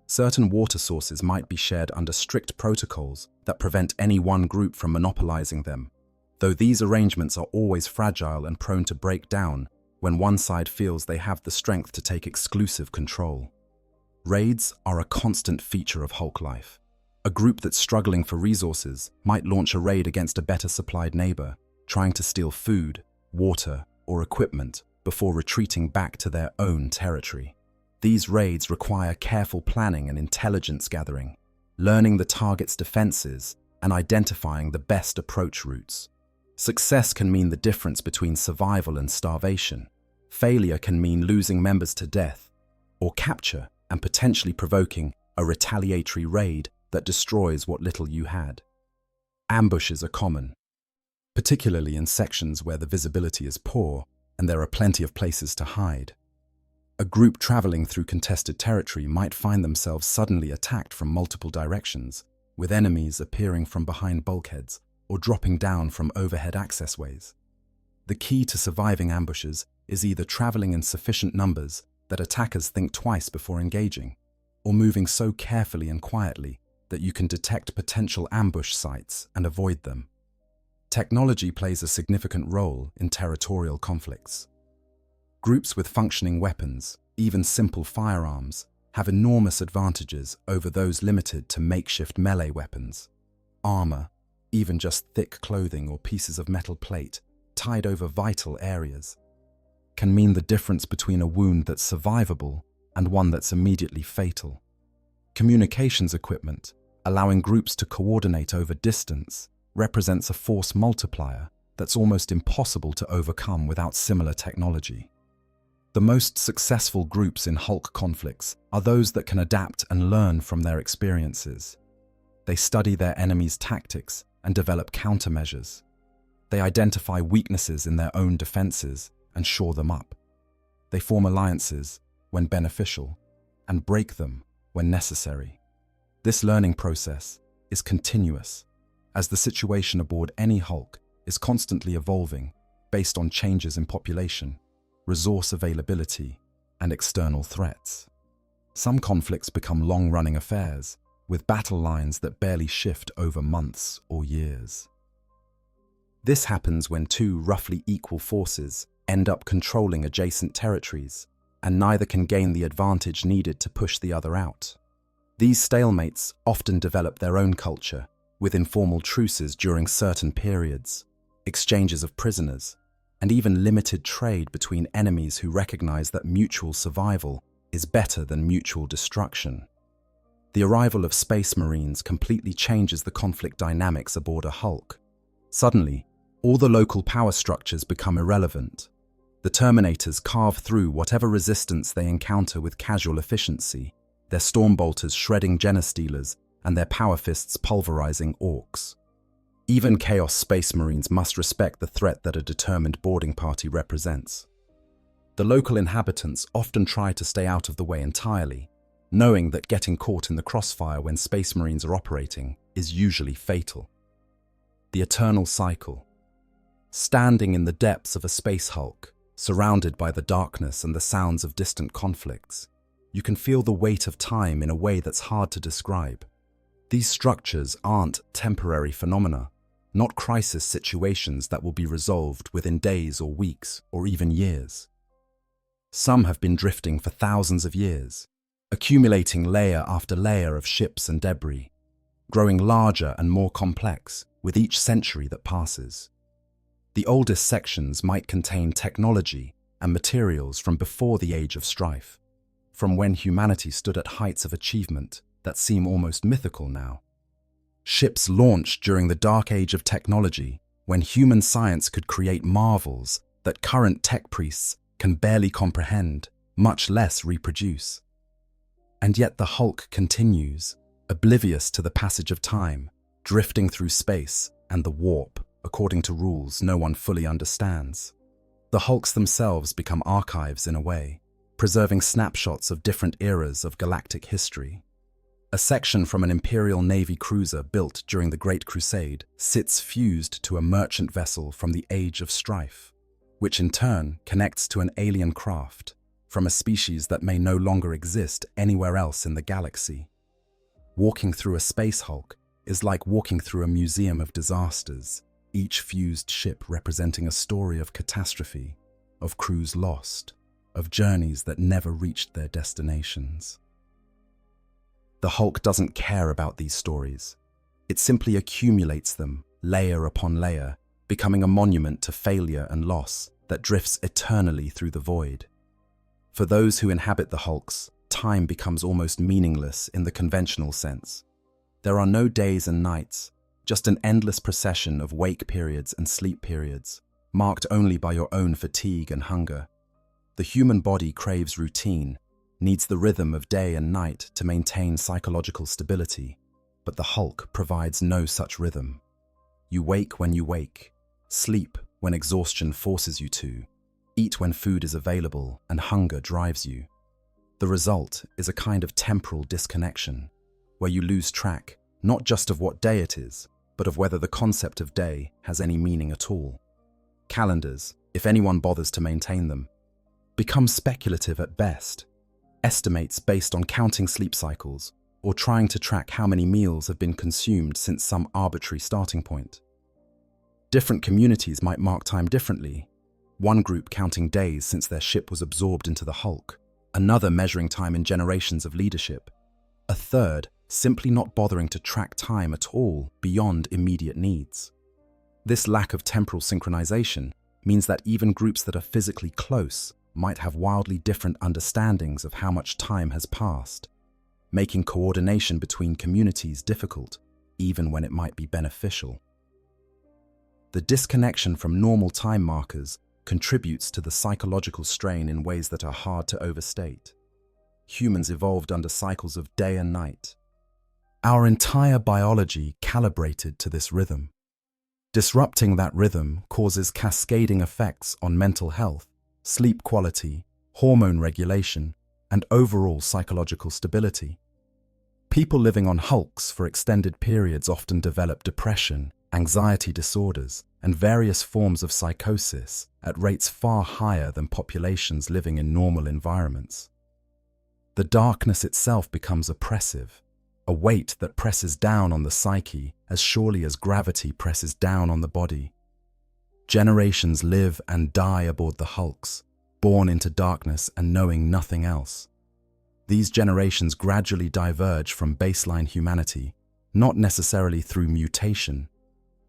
certain water sources might be shared under strict protocols that prevent any one group from monopolizing them, though these arrangements are always fragile and prone to break down when one side feels they have the strength to take exclusive control. Raids are a constant feature of Hulk life. A group that's struggling for resources might launch a raid against a better supplied neighbor, trying to steal food, water, or equipment before retreating back to their own territory. These raids require careful planning and intelligence gathering, learning the target's defenses and identifying the best approach routes. Success can mean the difference between survival and starvation. Failure can mean losing members to death, or capture and potentially provoking a retaliatory raid that destroys what little you had. Ambushes are common, particularly in sections where the visibility is poor and there are plenty of places to hide. A group traveling through contested territory might find themselves suddenly attacked from multiple directions, with enemies appearing from behind bulkheads or dropping down from overhead accessways. The key to surviving ambushes is either traveling in sufficient numbers that attackers think twice before engaging, or moving so carefully and quietly that you can detect potential ambush sites and avoid them. Technology plays a significant role in territorial conflicts. Groups with functioning weapons, even simple firearms, have enormous advantages over those limited to makeshift melee weapons. Armor, even just thick clothing or pieces of metal plate tied over vital areas, can mean the difference between a wound that's survivable and one that's immediately fatal. Communications equipment, allowing groups to coordinate over distance, represents a force multiplier that's almost impossible to overcome without similar technology. The most successful groups in Hulk conflicts are those that can adapt and learn from their experiences. They study their enemies' tactics and develop countermeasures. They identify weaknesses in their own defenses and shore them up. They form alliances when beneficial and break them when necessary. This learning process is continuous, as the situation aboard any Hulk is constantly evolving based on changes in population, resource availability, and external threats. Some conflicts become long-running affairs, with battle lines that barely shift over months or years. This happens when two roughly equal forces end up controlling adjacent territories, and neither can gain the advantage needed to push the other out. These stalemates often develop their own culture, with informal truces during certain periods, exchanges of prisoners, and even limited trade between enemies who recognize that mutual survival is better than mutual destruction. The arrival of Space Marines completely changes the conflict dynamics aboard a Hulk. Suddenly, all the local power structures become irrelevant. The Terminators carve through whatever resistance they encounter with casual efficiency, their Stormbolters shredding Genostealers and their Power Fists pulverizing Orcs. Even Chaos Space Marines must respect the threat that a determined boarding party represents. The local inhabitants often try to stay out of the way entirely, knowing that getting caught in the crossfire when Space Marines are operating is usually fatal. the eternal cycle. Standing in the depths of a space hulk, surrounded by the darkness and the sounds of distant conflicts, you can feel the weight of time in a way that's hard to describe. These structures aren't temporary phenomena, not crisis situations that will be resolved within days or weeks or even years. Some have been drifting for thousands of years, accumulating layer after layer of ships and debris, growing larger and more complex with each century that passes. The oldest sections might contain technology and materials from before the age of strife, from when humanity stood at heights of achievement that seem almost mythical now. Ships launched during the dark age of technology, when human science could create marvels that current tech priests can barely comprehend, much less reproduce. And yet the Hulk continues, oblivious to the passage of time, drifting through space and the warp, according to rules no one fully understands. The Hulks themselves become archives in a way, preserving snapshots of different eras of galactic history. A section from an Imperial Navy cruiser built during the Great Crusade sits fused to a merchant vessel from the Age of Strife, which in turn connects to an alien craft from a species that may no longer exist anywhere else in the galaxy. Walking through a space hulk is like walking through a museum of disasters, each fused ship representing a story of catastrophe, of crews lost, of journeys that never reached their destinations. The Hulk doesn't care about these stories. It simply accumulates them, layer upon layer, becoming a monument to failure and loss that drifts eternally through the void. For those who inhabit the Hulks, time becomes almost meaningless in the conventional sense. There are no days and nights, just an endless procession of wake periods and sleep periods, marked only by your own fatigue and hunger. The human body craves routine, needs the rhythm of day and night to maintain psychological stability, but the Hulk provides no such rhythm. You wake when you wake, sleep when exhaustion forces you to, eat when food is available and hunger drives you. The result is a kind of temporal disconnection, where you lose track not just of what day it is, but of whether the concept of day has any meaning at all. Calendars, if anyone bothers to maintain them, become speculative at best, estimates based on counting sleep cycles or trying to track how many meals have been consumed since some arbitrary starting point. Different communities might mark time differently, one group counting days since their ship was absorbed into the Hulk, another measuring time in generations of leadership, a third simply not bothering to track time at all beyond immediate needs. This lack of temporal synchronization means that even groups that are physically close might have wildly different understandings of how much time has passed, making coordination between communities difficult, even when it might be beneficial. The disconnection from normal time markers contributes to the psychological strain in ways that are hard to overstate. Humans evolved under cycles of day and night. Our entire biology calibrated to this rhythm. Disrupting that rhythm causes cascading effects on mental health, sleep quality, hormone regulation, and overall psychological stability. People living on hulks for extended periods often develop depression, anxiety disorders, and various forms of psychosis at rates far higher than populations living in normal environments. The darkness itself becomes oppressive, a weight that presses down on the psyche as surely as gravity presses down on the body. Generations live and die aboard the hulks, born into darkness and knowing nothing else. These generations gradually diverge from baseline humanity, not necessarily through mutation,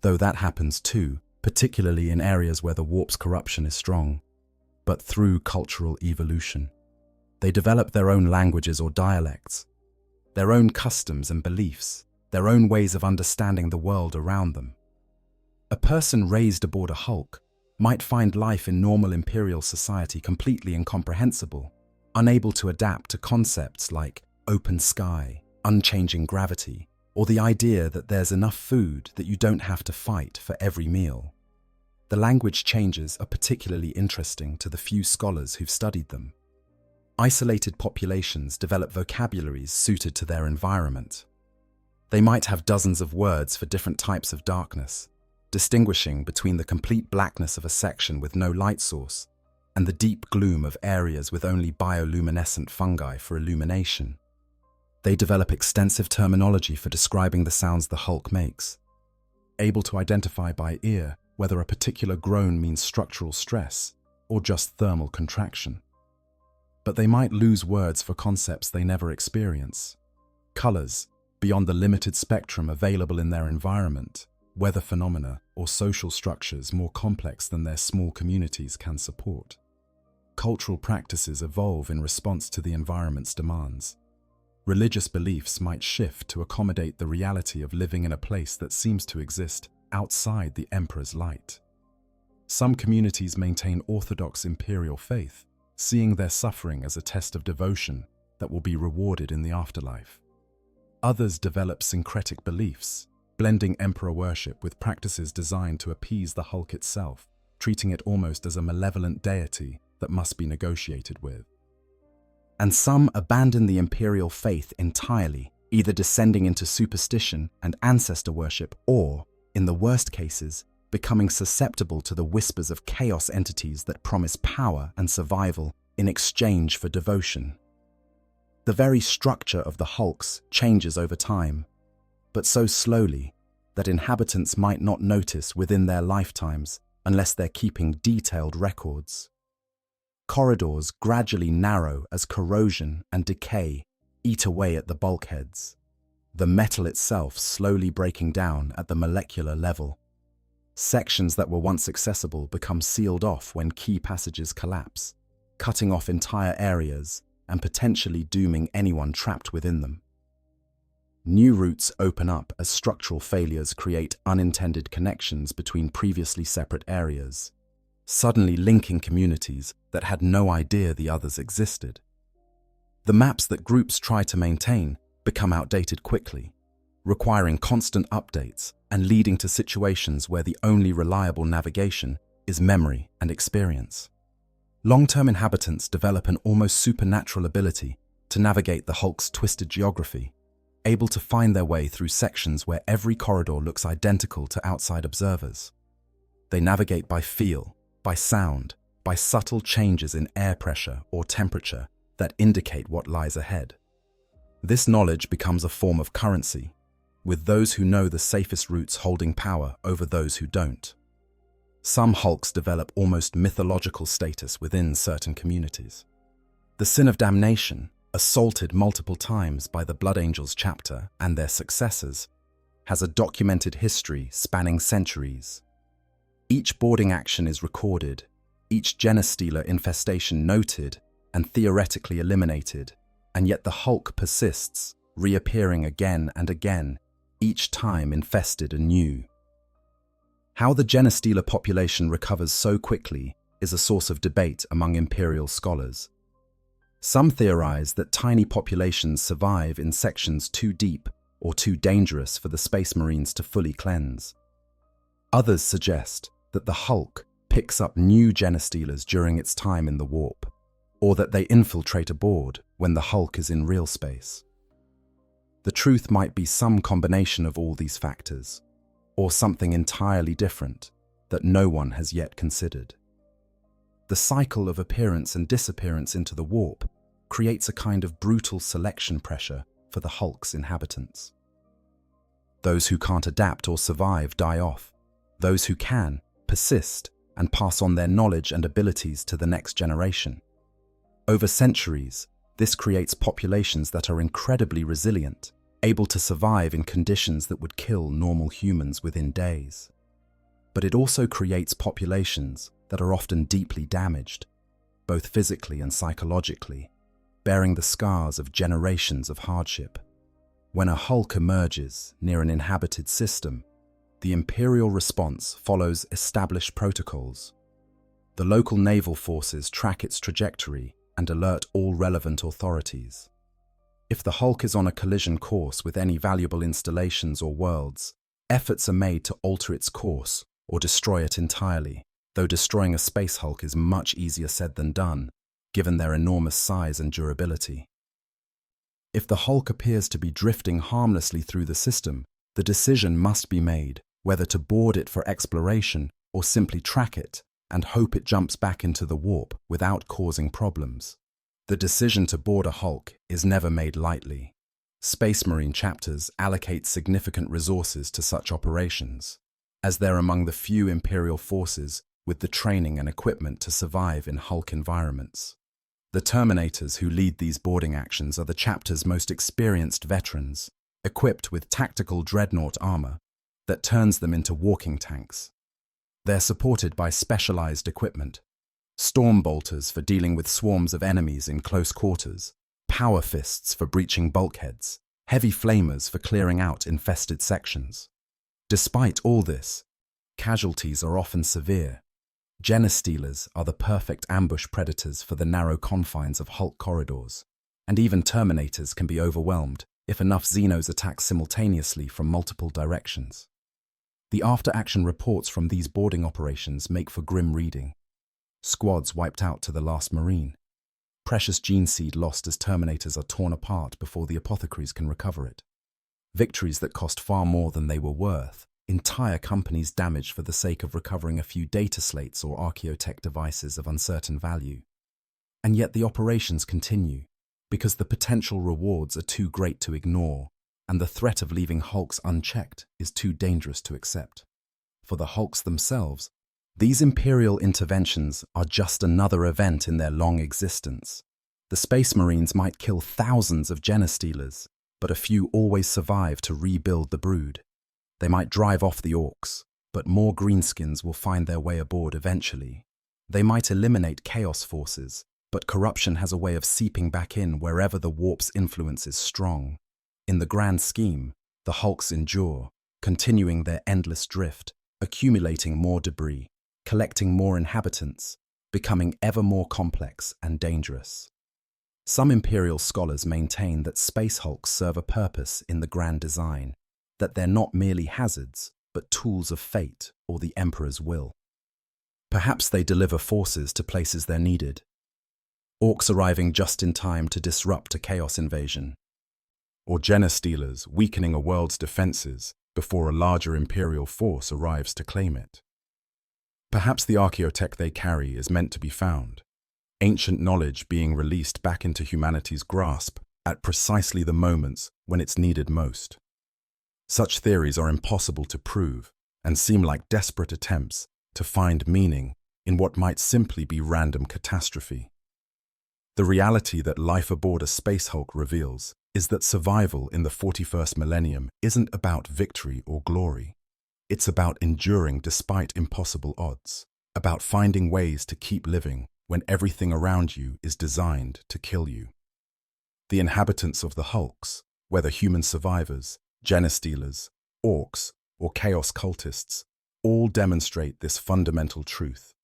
though that happens too, particularly in areas where the warp's corruption is strong, but through cultural evolution. They develop their own languages or dialects, their own customs and beliefs, their own ways of understanding the world around them. A person raised aboard a hulk might find life in normal imperial society completely incomprehensible, unable to adapt to concepts like open sky, unchanging gravity, or the idea that there's enough food that you don't have to fight for every meal. The language changes are particularly interesting to the few scholars who've studied them. Isolated populations develop vocabularies suited to their environment. They might have dozens of words for different types of darkness, distinguishing between the complete blackness of a section with no light source and the deep gloom of areas with only bioluminescent fungi for illumination. They develop extensive terminology for describing the sounds the Hulk makes, able to identify by ear whether a particular groan means structural stress or just thermal contraction. But they might lose words for concepts they never experience. Colors, beyond the limited spectrum available in their environment, weather phenomena, or social structures more complex than their small communities can support. Cultural practices evolve in response to the environment's demands. Religious beliefs might shift to accommodate the reality of living in a place that seems to exist outside the Emperor's light. Some communities maintain orthodox imperial faith, seeing their suffering as a test of devotion that will be rewarded in the afterlife. Others develop syncretic beliefs, blending emperor worship with practices designed to appease the Hulk itself, treating it almost as a malevolent deity that must be negotiated with. And some abandon the imperial faith entirely, either descending into superstition and ancestor worship or, in the worst cases, becoming susceptible to the whispers of chaos entities that promise power and survival in exchange for devotion. The very structure of the Hulks changes over time, but so slowly that inhabitants might not notice within their lifetimes unless they're keeping detailed records. Corridors gradually narrow as corrosion and decay eat away at the bulkheads, the metal itself slowly breaking down at the molecular level. Sections that were once accessible become sealed off when key passages collapse, cutting off entire areas and potentially dooming anyone trapped within them. New routes open up as structural failures create unintended connections between previously separate areas, suddenly linking communities that had no idea the others existed. The maps that groups try to maintain become outdated quickly, requiring constant updates and leading to situations where the only reliable navigation is memory and experience. Long-term inhabitants develop an almost supernatural ability to navigate the Hulk's twisted geography, able to find their way through sections where every corridor looks identical to outside observers. They navigate by feel, by sound, by subtle changes in air pressure or temperature that indicate what lies ahead. This knowledge becomes a form of currency, with those who know the safest routes holding power over those who don't. Some Hulks develop almost mythological status within certain communities. The Sin of Damnation, assaulted multiple times by the Blood Angels chapter and their successors, has a documented history spanning centuries. Each boarding action is recorded, each genestealer infestation noted and theoretically eliminated, and yet the Hulk persists, reappearing again and again, each time infested anew. How the genestealer population recovers so quickly is a source of debate among imperial scholars. Some theorize that tiny populations survive in sections too deep or too dangerous for the Space Marines to fully cleanse. Others suggest that the Hulk picks up new genestealers during its time in the warp, or that they infiltrate aboard when the Hulk is in real space. The truth might be some combination of all these factors, or something entirely different that no one has yet considered. The cycle of appearance and disappearance into the warp creates a kind of brutal selection pressure for the Hulk's inhabitants. Those who can't adapt or survive die off. Those who can persist and pass on their knowledge and abilities to the next generation. Over centuries, this creates populations that are incredibly resilient, able to survive in conditions that would kill normal humans within days. But it also creates populations that are often deeply damaged, both physically and psychologically, bearing the scars of generations of hardship. When a Hulk emerges near an inhabited system, the Imperial response follows established protocols. The local naval forces track its trajectory and alert all relevant authorities. If the Hulk is on a collision course with any valuable installations or worlds, efforts are made to alter its course or destroy it entirely, though destroying a space Hulk is much easier said than done, given their enormous size and durability. If the Hulk appears to be drifting harmlessly through the system, the decision must be made whether to board it for exploration or simply track it and hope it jumps back into the warp without causing problems. The decision to board a Hulk is never made lightly. Space Marine chapters allocate significant resources to such operations, as they're among the few Imperial forces with the training and equipment to survive in Hulk environments. The Terminators who lead these boarding actions are the chapter's most experienced veterans, equipped with tactical dreadnought armor that turns them into walking tanks. They're supported by specialized equipment: storm bolters for dealing with swarms of enemies in close quarters, power fists for breaching bulkheads, heavy flamers for clearing out infested sections. Despite all this, casualties are often severe. Genestealers are the perfect ambush predators for the narrow confines of Hulk corridors, and even Terminators can be overwhelmed if enough Xenos attack simultaneously from multiple directions. The after-action reports from these boarding operations make for grim reading. Squads wiped out to the last Marine. Precious gene seed lost as Terminators are torn apart before the apothecaries can recover it. Victories that cost far more than they were worth. Entire companies damaged for the sake of recovering a few data slates or archaeotech devices of uncertain value. And yet the operations continue, because the potential rewards are too great to ignore, and the threat of leaving Hulks unchecked is too dangerous to accept. For the Hulks themselves, these Imperial interventions are just another event in their long existence. The Space Marines might kill thousands of Genestealers, but a few always survive to rebuild the brood. They might drive off the Orcs, but more greenskins will find their way aboard eventually. They might eliminate Chaos forces, but corruption has a way of seeping back in wherever the warp's influence is strong. In the grand scheme, the Hulks endure, continuing their endless drift, accumulating more debris, collecting more inhabitants, becoming ever more complex and dangerous. Some Imperial scholars maintain that Space Hulks serve a purpose in the grand design, that they're not merely hazards, but tools of fate or the Emperor's will. Perhaps they deliver forces to places they're needed. Orcs arriving just in time to disrupt a Chaos invasion, or Genestealers weakening a world's defenses before a larger Imperial force arrives to claim it. Perhaps the archaeotech they carry is meant to be found, ancient knowledge being released back into humanity's grasp at precisely the moments when it's needed most. Such theories are impossible to prove and seem like desperate attempts to find meaning in what might simply be random catastrophe. The reality that life aboard a Space Hulk reveals is that survival in the 41st millennium isn't about victory or glory. It's about enduring despite impossible odds, about finding ways to keep living when everything around you is designed to kill you. The inhabitants of the Hulks, whether human survivors, Genestealers, Orcs, or Chaos cultists, all demonstrate this fundamental truth.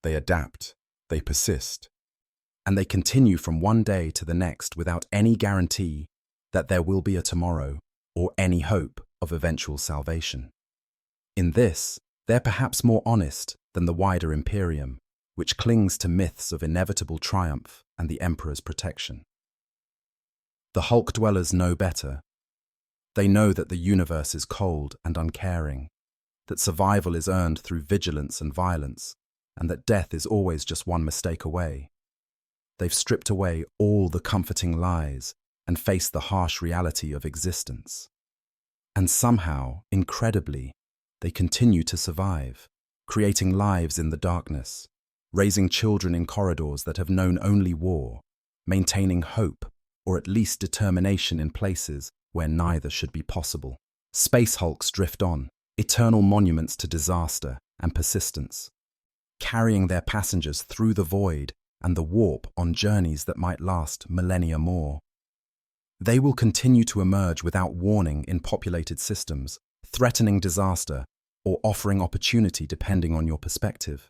They adapt, they persist, and they continue from one day to the next without any guarantee that there will be a tomorrow or any hope of eventual salvation. In this, they're perhaps more honest than the wider Imperium, which clings to myths of inevitable triumph and the Emperor's protection. The Hulk dwellers know better. They know that the universe is cold and uncaring, that survival is earned through vigilance and violence, and that death is always just one mistake away. They've stripped away all the comforting lies and faced the harsh reality of existence. And somehow, incredibly, they continue to survive, creating lives in the darkness, raising children in corridors that have known only war, maintaining hope, or at least determination in places where neither should be possible. Space Hulks drift on, eternal monuments to disaster and persistence, carrying their passengers through the void and the warp on journeys that might last millennia more. They will continue to emerge without warning in populated systems, threatening disaster or offering opportunity depending on your perspective.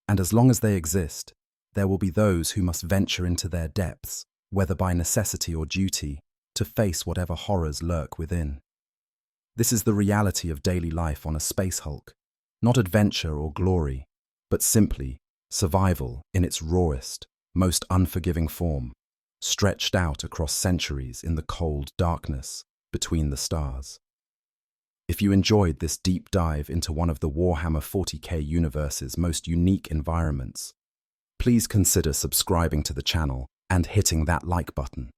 And as long as they exist, there will be those who must venture into their depths, whether by necessity or duty, to face whatever horrors lurk within. This is the reality of daily life on a Space Hulk, not adventure or glory, but simply survival in its rawest, most unforgiving form, stretched out across centuries in the cold darkness between the stars. If you enjoyed this deep dive into one of the Warhammer 40K universe's most unique environments, please consider subscribing to the channel and hitting that like button.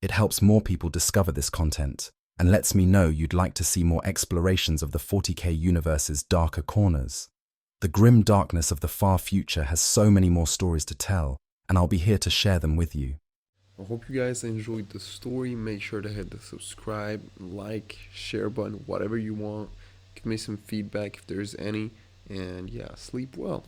It helps more people discover this content and lets me know you'd like to see more explorations of the 40K universe's darker corners. The grim darkness of the far future has so many more stories to tell, and I'll be here to share them with you. I hope you guys enjoyed the story. Make sure to hit the subscribe, like, share button, whatever you want. Give me some feedback if there's any. And yeah, sleep well.